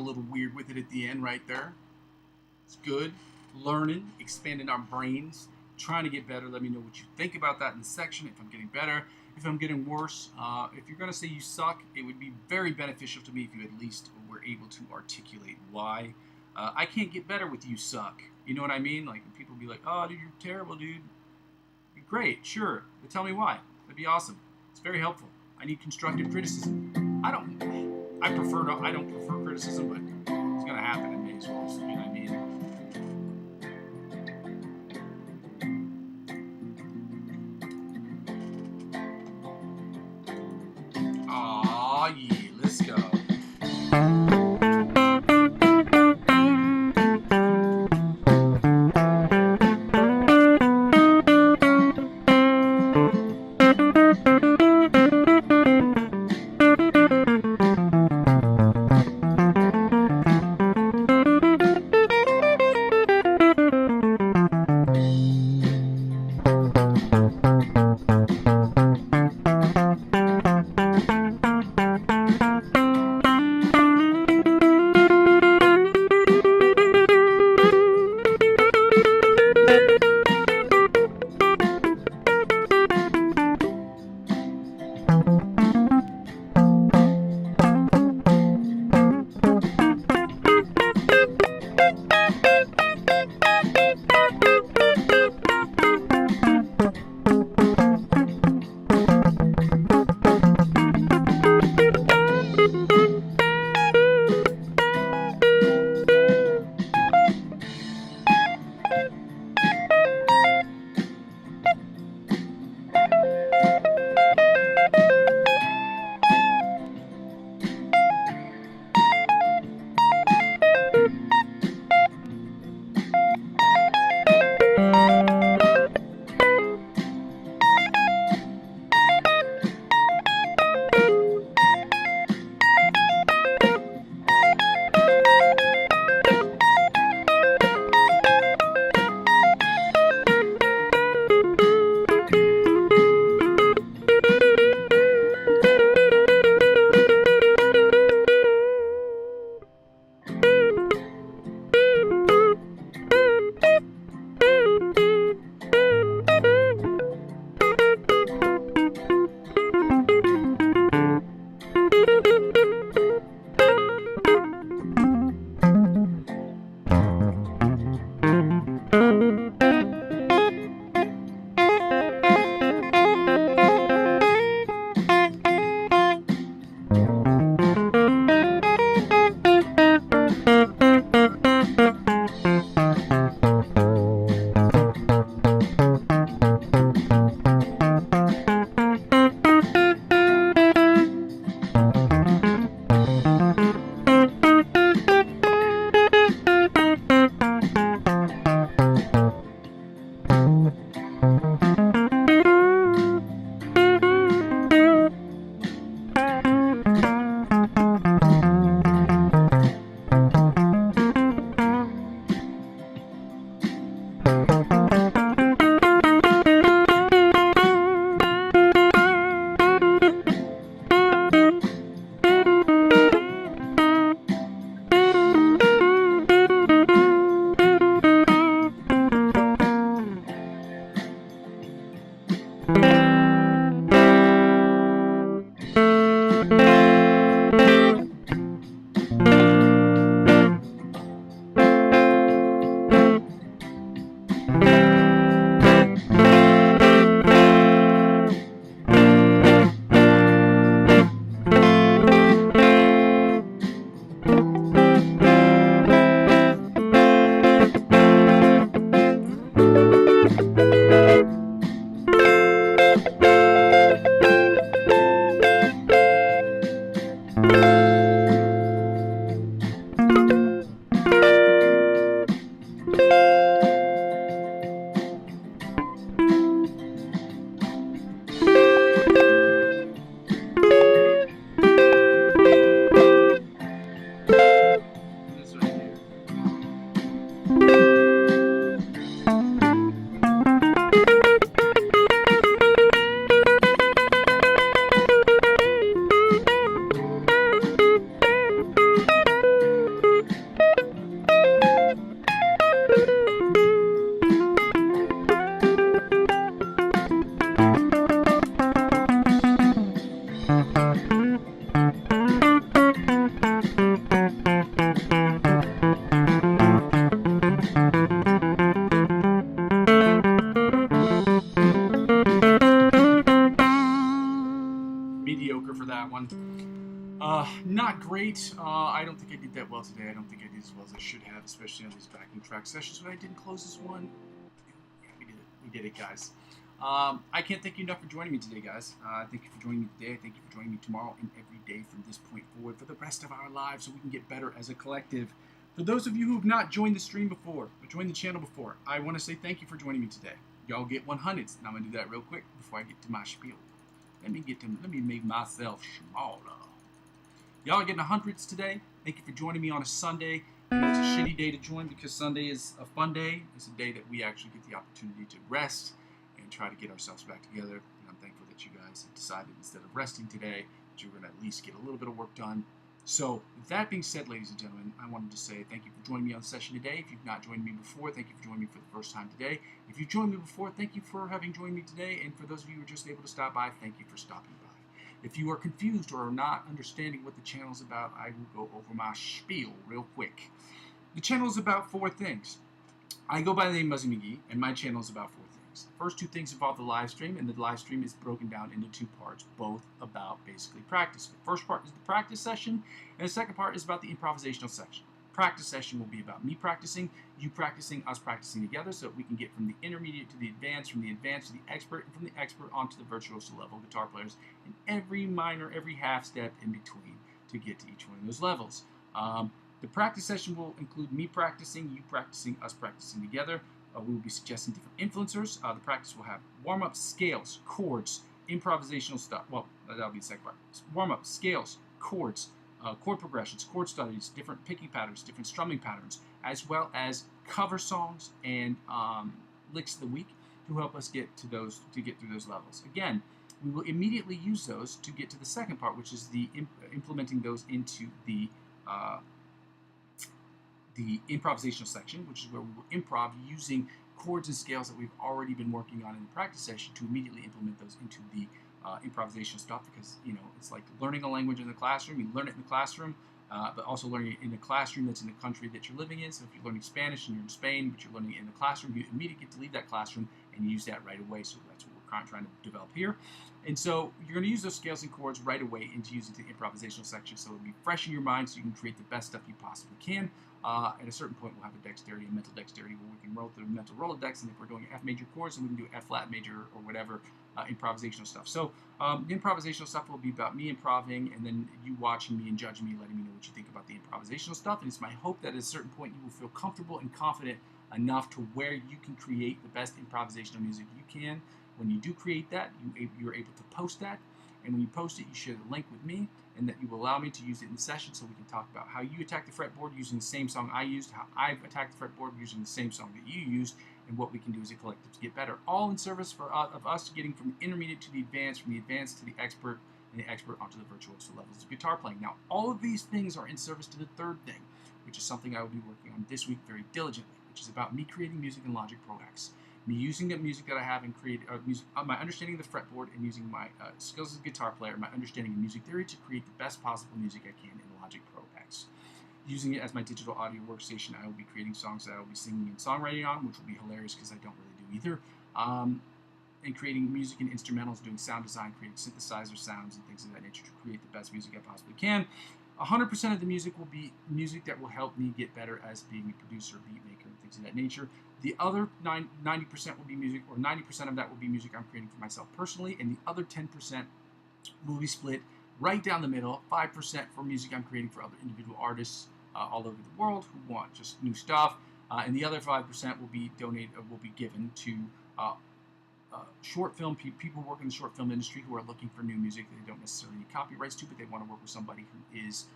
little weird with it at the end right there. It's good. Learning, expanding our brains, trying to get better. Let me know what you think about that in the section, if I'm getting better, if I'm getting worse. If you're going to say you suck, it would be very beneficial to me if you at least were able to articulate why. I can't get better with you suck. You know what I mean? Like, when people be like, oh, dude, you're terrible, dude. You're great, sure. But tell me why. That'd be awesome. It's very helpful. I need constructive criticism. I don't prefer criticism, but it's going to happen. It may as well. You know what I mean? Aw, yeah, let's go. mediocre for that one. Not great. I don't think I did that well today. I don't think I did as well as I should have, especially on these backing track sessions. But I didn't close this one. Yeah, we did it. We did it, guys. I can't thank you enough for joining me today, guys. Thank you for joining me today. Thank you for joining me tomorrow and every day from this point forward for the rest of our lives so we can get better as a collective. For those of you who have not joined the stream before, or joined the channel before, I want to say thank you for joining me today. Y'all get 100s. Now I'm going to do that real quick before I get to my spiel. Let me make myself smaller. Y'all are getting 100s today. Thank you for joining me on a Sunday. I know it's a shitty day to join because Sunday is a fun day. It's a day that we actually get the opportunity to rest and try to get ourselves back together. And I'm thankful that you guys have decided instead of resting today that you're going to at least get a little bit of work done. So with that being said, ladies and gentlemen, I wanted to say thank you for joining me on the session today. If you've not joined me before, thank you for joining me for the first time today. If you've joined me before, thank you for having joined me today. And for those of you who are just able to stop by, thank you for stopping by. If you are confused or are not understanding what the channel is about, I will go over my spiel real quick. The channel is about 4 things. I go by the name Muzzy McGee, and my channel is about 4 things. The first 2 things involve the live stream, and the live stream is broken down into 2 parts, both about basically practice. The first part is the practice session, and the second part is about the improvisational section. Practice session will be about me practicing, you practicing, us practicing together so that we can get from the intermediate to the advanced, from the advanced to the expert, and from the expert onto the virtuoso level guitar players, and every minor, every half step in between to get to each one of those levels. The practice session will include me practicing, you practicing, us practicing together. We will be suggesting different influencers. The practice will have warm-up, scales, chords, improvisational stuff. Well, that'll be the second part. Warm-up, scales, chords, chord progressions, chord studies, different picking patterns, different strumming patterns, as well as cover songs and licks of the week to help us get to those, to get through those levels. Again, we will immediately use those to get to the second part, which is the implementing those into the improvisational section, which is where we will improv using chords and scales that we've already been working on in the practice session to immediately implement those into the improvisational stuff, because you know it's like learning a language in the classroom. You learn it in the classroom, but also learning it in a classroom that's in the country that you're living in. So if you're learning Spanish and you're in Spain, but you're learning it in the classroom, you immediately get to leave that classroom and use that right away. So that's what we're trying to develop here. And so you're going to use those scales and chords right away into using the improvisational section, so it'll be fresh in your mind so you can create the best stuff you possibly can. At a certain point, we'll have a dexterity, a mental dexterity, where we can roll through mental Rolodex, and if we're doing F major chords, then we can do F flat major or whatever improvisational stuff. So the improvisational stuff will be about me improving, and then you watching me and judging me, letting me know what you think about the improvisational stuff. And it's my hope that at a certain point you will feel comfortable and confident enough to where you can create the best improvisational music you can. When you do create that, you're able to post that, and when you post it, you share the link with me, and that you will allow me to use it in the session so we can talk about how you attack the fretboard using the same song I used, how I've attacked the fretboard using the same song that you used, and what we can do as a collective to get better. All in service of us getting from the intermediate to the advanced, from the advanced to the expert, and the expert onto the virtuoso levels of guitar playing. Now, all of these things are in service to the third thing, which is something I will be working on this week very diligently, which is about me creating music in Logic Pro X. Me using the music that I have and create my understanding of the fretboard, and using my skills as a guitar player, my understanding of music theory to create the best possible music I can in Logic Pro X. Using it as my digital audio workstation, I will be creating songs that I will be singing and songwriting on, which will be hilarious because I don't really do either. And creating music and instrumentals, doing sound design, creating synthesizer sounds and things of that nature to create the best music I possibly can. 100% of the music will be music that will help me get better as being a producer, beat maker, and things of that nature. The other 90% will be music, or 90% of that will be music I'm creating for myself personally, and the other 10% will be split right down the middle. 5% for music I'm creating for other individual artists all over the world who want just new stuff, and the other 5% will be given to short film people who work in the short film industry who are looking for new music that they don't necessarily need copyrights to, but they want to work with somebody who is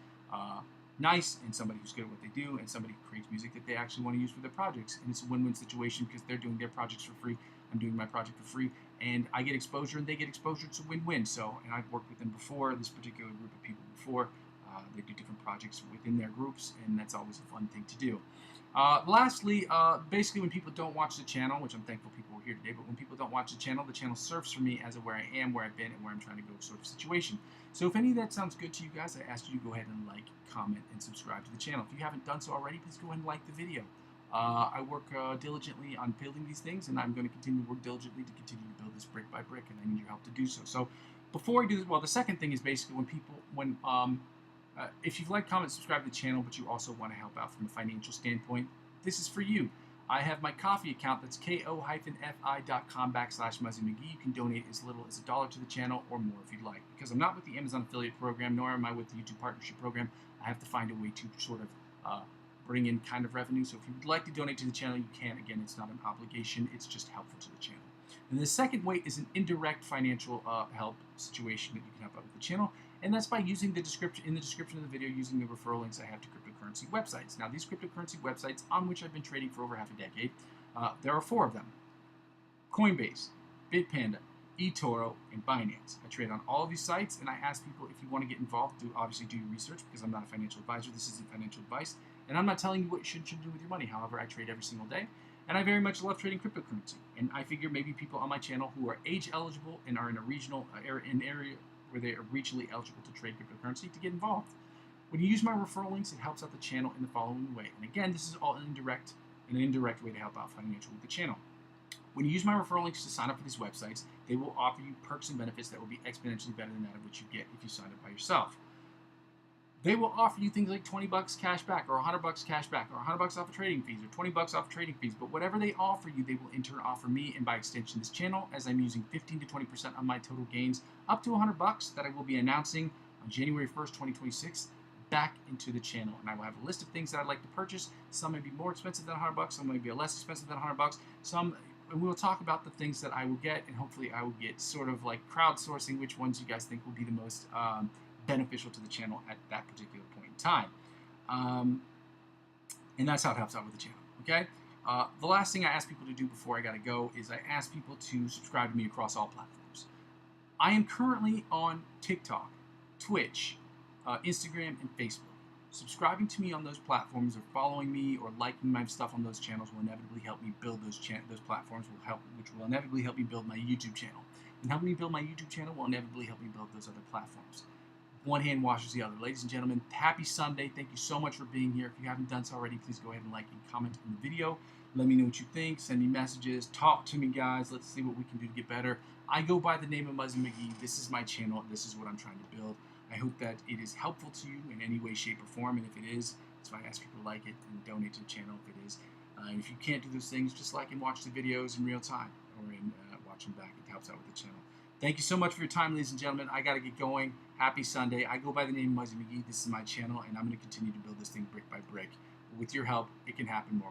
nice, and somebody who's good at what they do, and somebody who creates music that they actually want to use for their projects. And it's a win-win situation because they're doing their projects for free, I'm doing my project for free, and I get exposure and they get exposure. It's a win-win. So, and I've worked with them before, this particular group of people before. They do different projects within their groups, and that's always a fun thing to do. Lastly, basically when people don't watch the channel, which I'm thankful people were here today, but when people don't watch the channel serves for me as a where I am, where I've been, and where I'm trying to go sort of situation. So if any of that sounds good to you guys, I ask you to go ahead and like, comment, and subscribe to the channel. If you haven't done so already, please go ahead and like the video. I work diligently on building these things, and I'm going to continue to work diligently to continue to build this brick by brick, and I need your help to do so. So before I do this, well, the second thing is basically if you've liked, comment, subscribe to the channel, but you also want to help out from a financial standpoint, this is for you. I have my coffee account. That's ko-fi.com/Muzzy McGee. You can donate as little as $1 to the channel or more if you'd like. Because I'm not with the Amazon affiliate program, nor am I with the YouTube partnership program, I have to find a way to sort of bring in kind of revenue. So if you would like to donate to the channel, you can. Again, it's not an obligation. It's just helpful to the channel. And the second way is an indirect financial help situation that you can help out with the channel, and that's by using the description of the video, using the referral links I have to cryptocurrency websites. Now, these cryptocurrency websites on which I've been trading for over half a decade, there are 4 of them: Coinbase, Bitpanda, eToro, and Binance. I trade on all of these sites, and I ask people, if you want to get involved, obviously do your research, because I'm not a financial advisor. This isn't financial advice, and I'm not telling you what you should do with your money. However, I trade every single day, and I very much love trading cryptocurrency. And I figure maybe people on my channel who are age eligible and are in a regional area where they are regionally eligible to trade cryptocurrency to get involved. When you use my referral links, it helps out the channel in the following way. And again, this is all an indirect way to help out financially with the channel. When you use my referral links to sign up for these websites, they will offer you perks and benefits that will be exponentially better than that of what you get if you sign up by yourself. They will offer you things like $20 cash back, or $100 cash back, or $100 off of trading fees, or $20 off trading fees. But whatever they offer you, they will in turn offer me, and by extension this channel, as I'm using 15 to 20% of my total gains, up to $100 that I will be announcing on January 1st, 2026, back into the channel. And I will have a list of things that I'd like to purchase. Some may be more expensive than $100, some may be less expensive than $100. And we'll talk about the things that I will get, and hopefully I will get sort of like crowdsourcing which ones you guys think will be the most beneficial to the channel at that particular point in time. And that's how it helps out with the channel, okay? The last thing I ask people to do before I gotta go is I ask people to subscribe to me across all platforms. I am currently on TikTok, Twitch, Instagram, and Facebook. Subscribing to me on those platforms, or following me, or liking my stuff on those channels will inevitably help me build those platforms, which will inevitably help me build my YouTube channel. And helping me build my YouTube channel will inevitably help me build those other platforms. One hand washes the other. Ladies and gentlemen, happy Sunday. Thank you so much for being here. If you haven't done so already, please go ahead and like and comment on the video. Let me know what you think. Send me messages. Talk to me, guys. Let's see what we can do to get better. I go by the name of Muzzy McGee. This is my channel. This is what I'm trying to build. I hope that it is helpful to you in any way, shape, or form. And if it is, that's why I ask people to like it and donate to the channel if it is. And if you can't do those things, just like and watch the videos in real time, or watch them back. It helps out with the channel. Thank you so much for your time, ladies and gentlemen. I got to get going. Happy Sunday. I go by the name of Muzzy McGee. This is my channel, and I'm going to continue to build this thing brick by brick. With your help, it can happen more.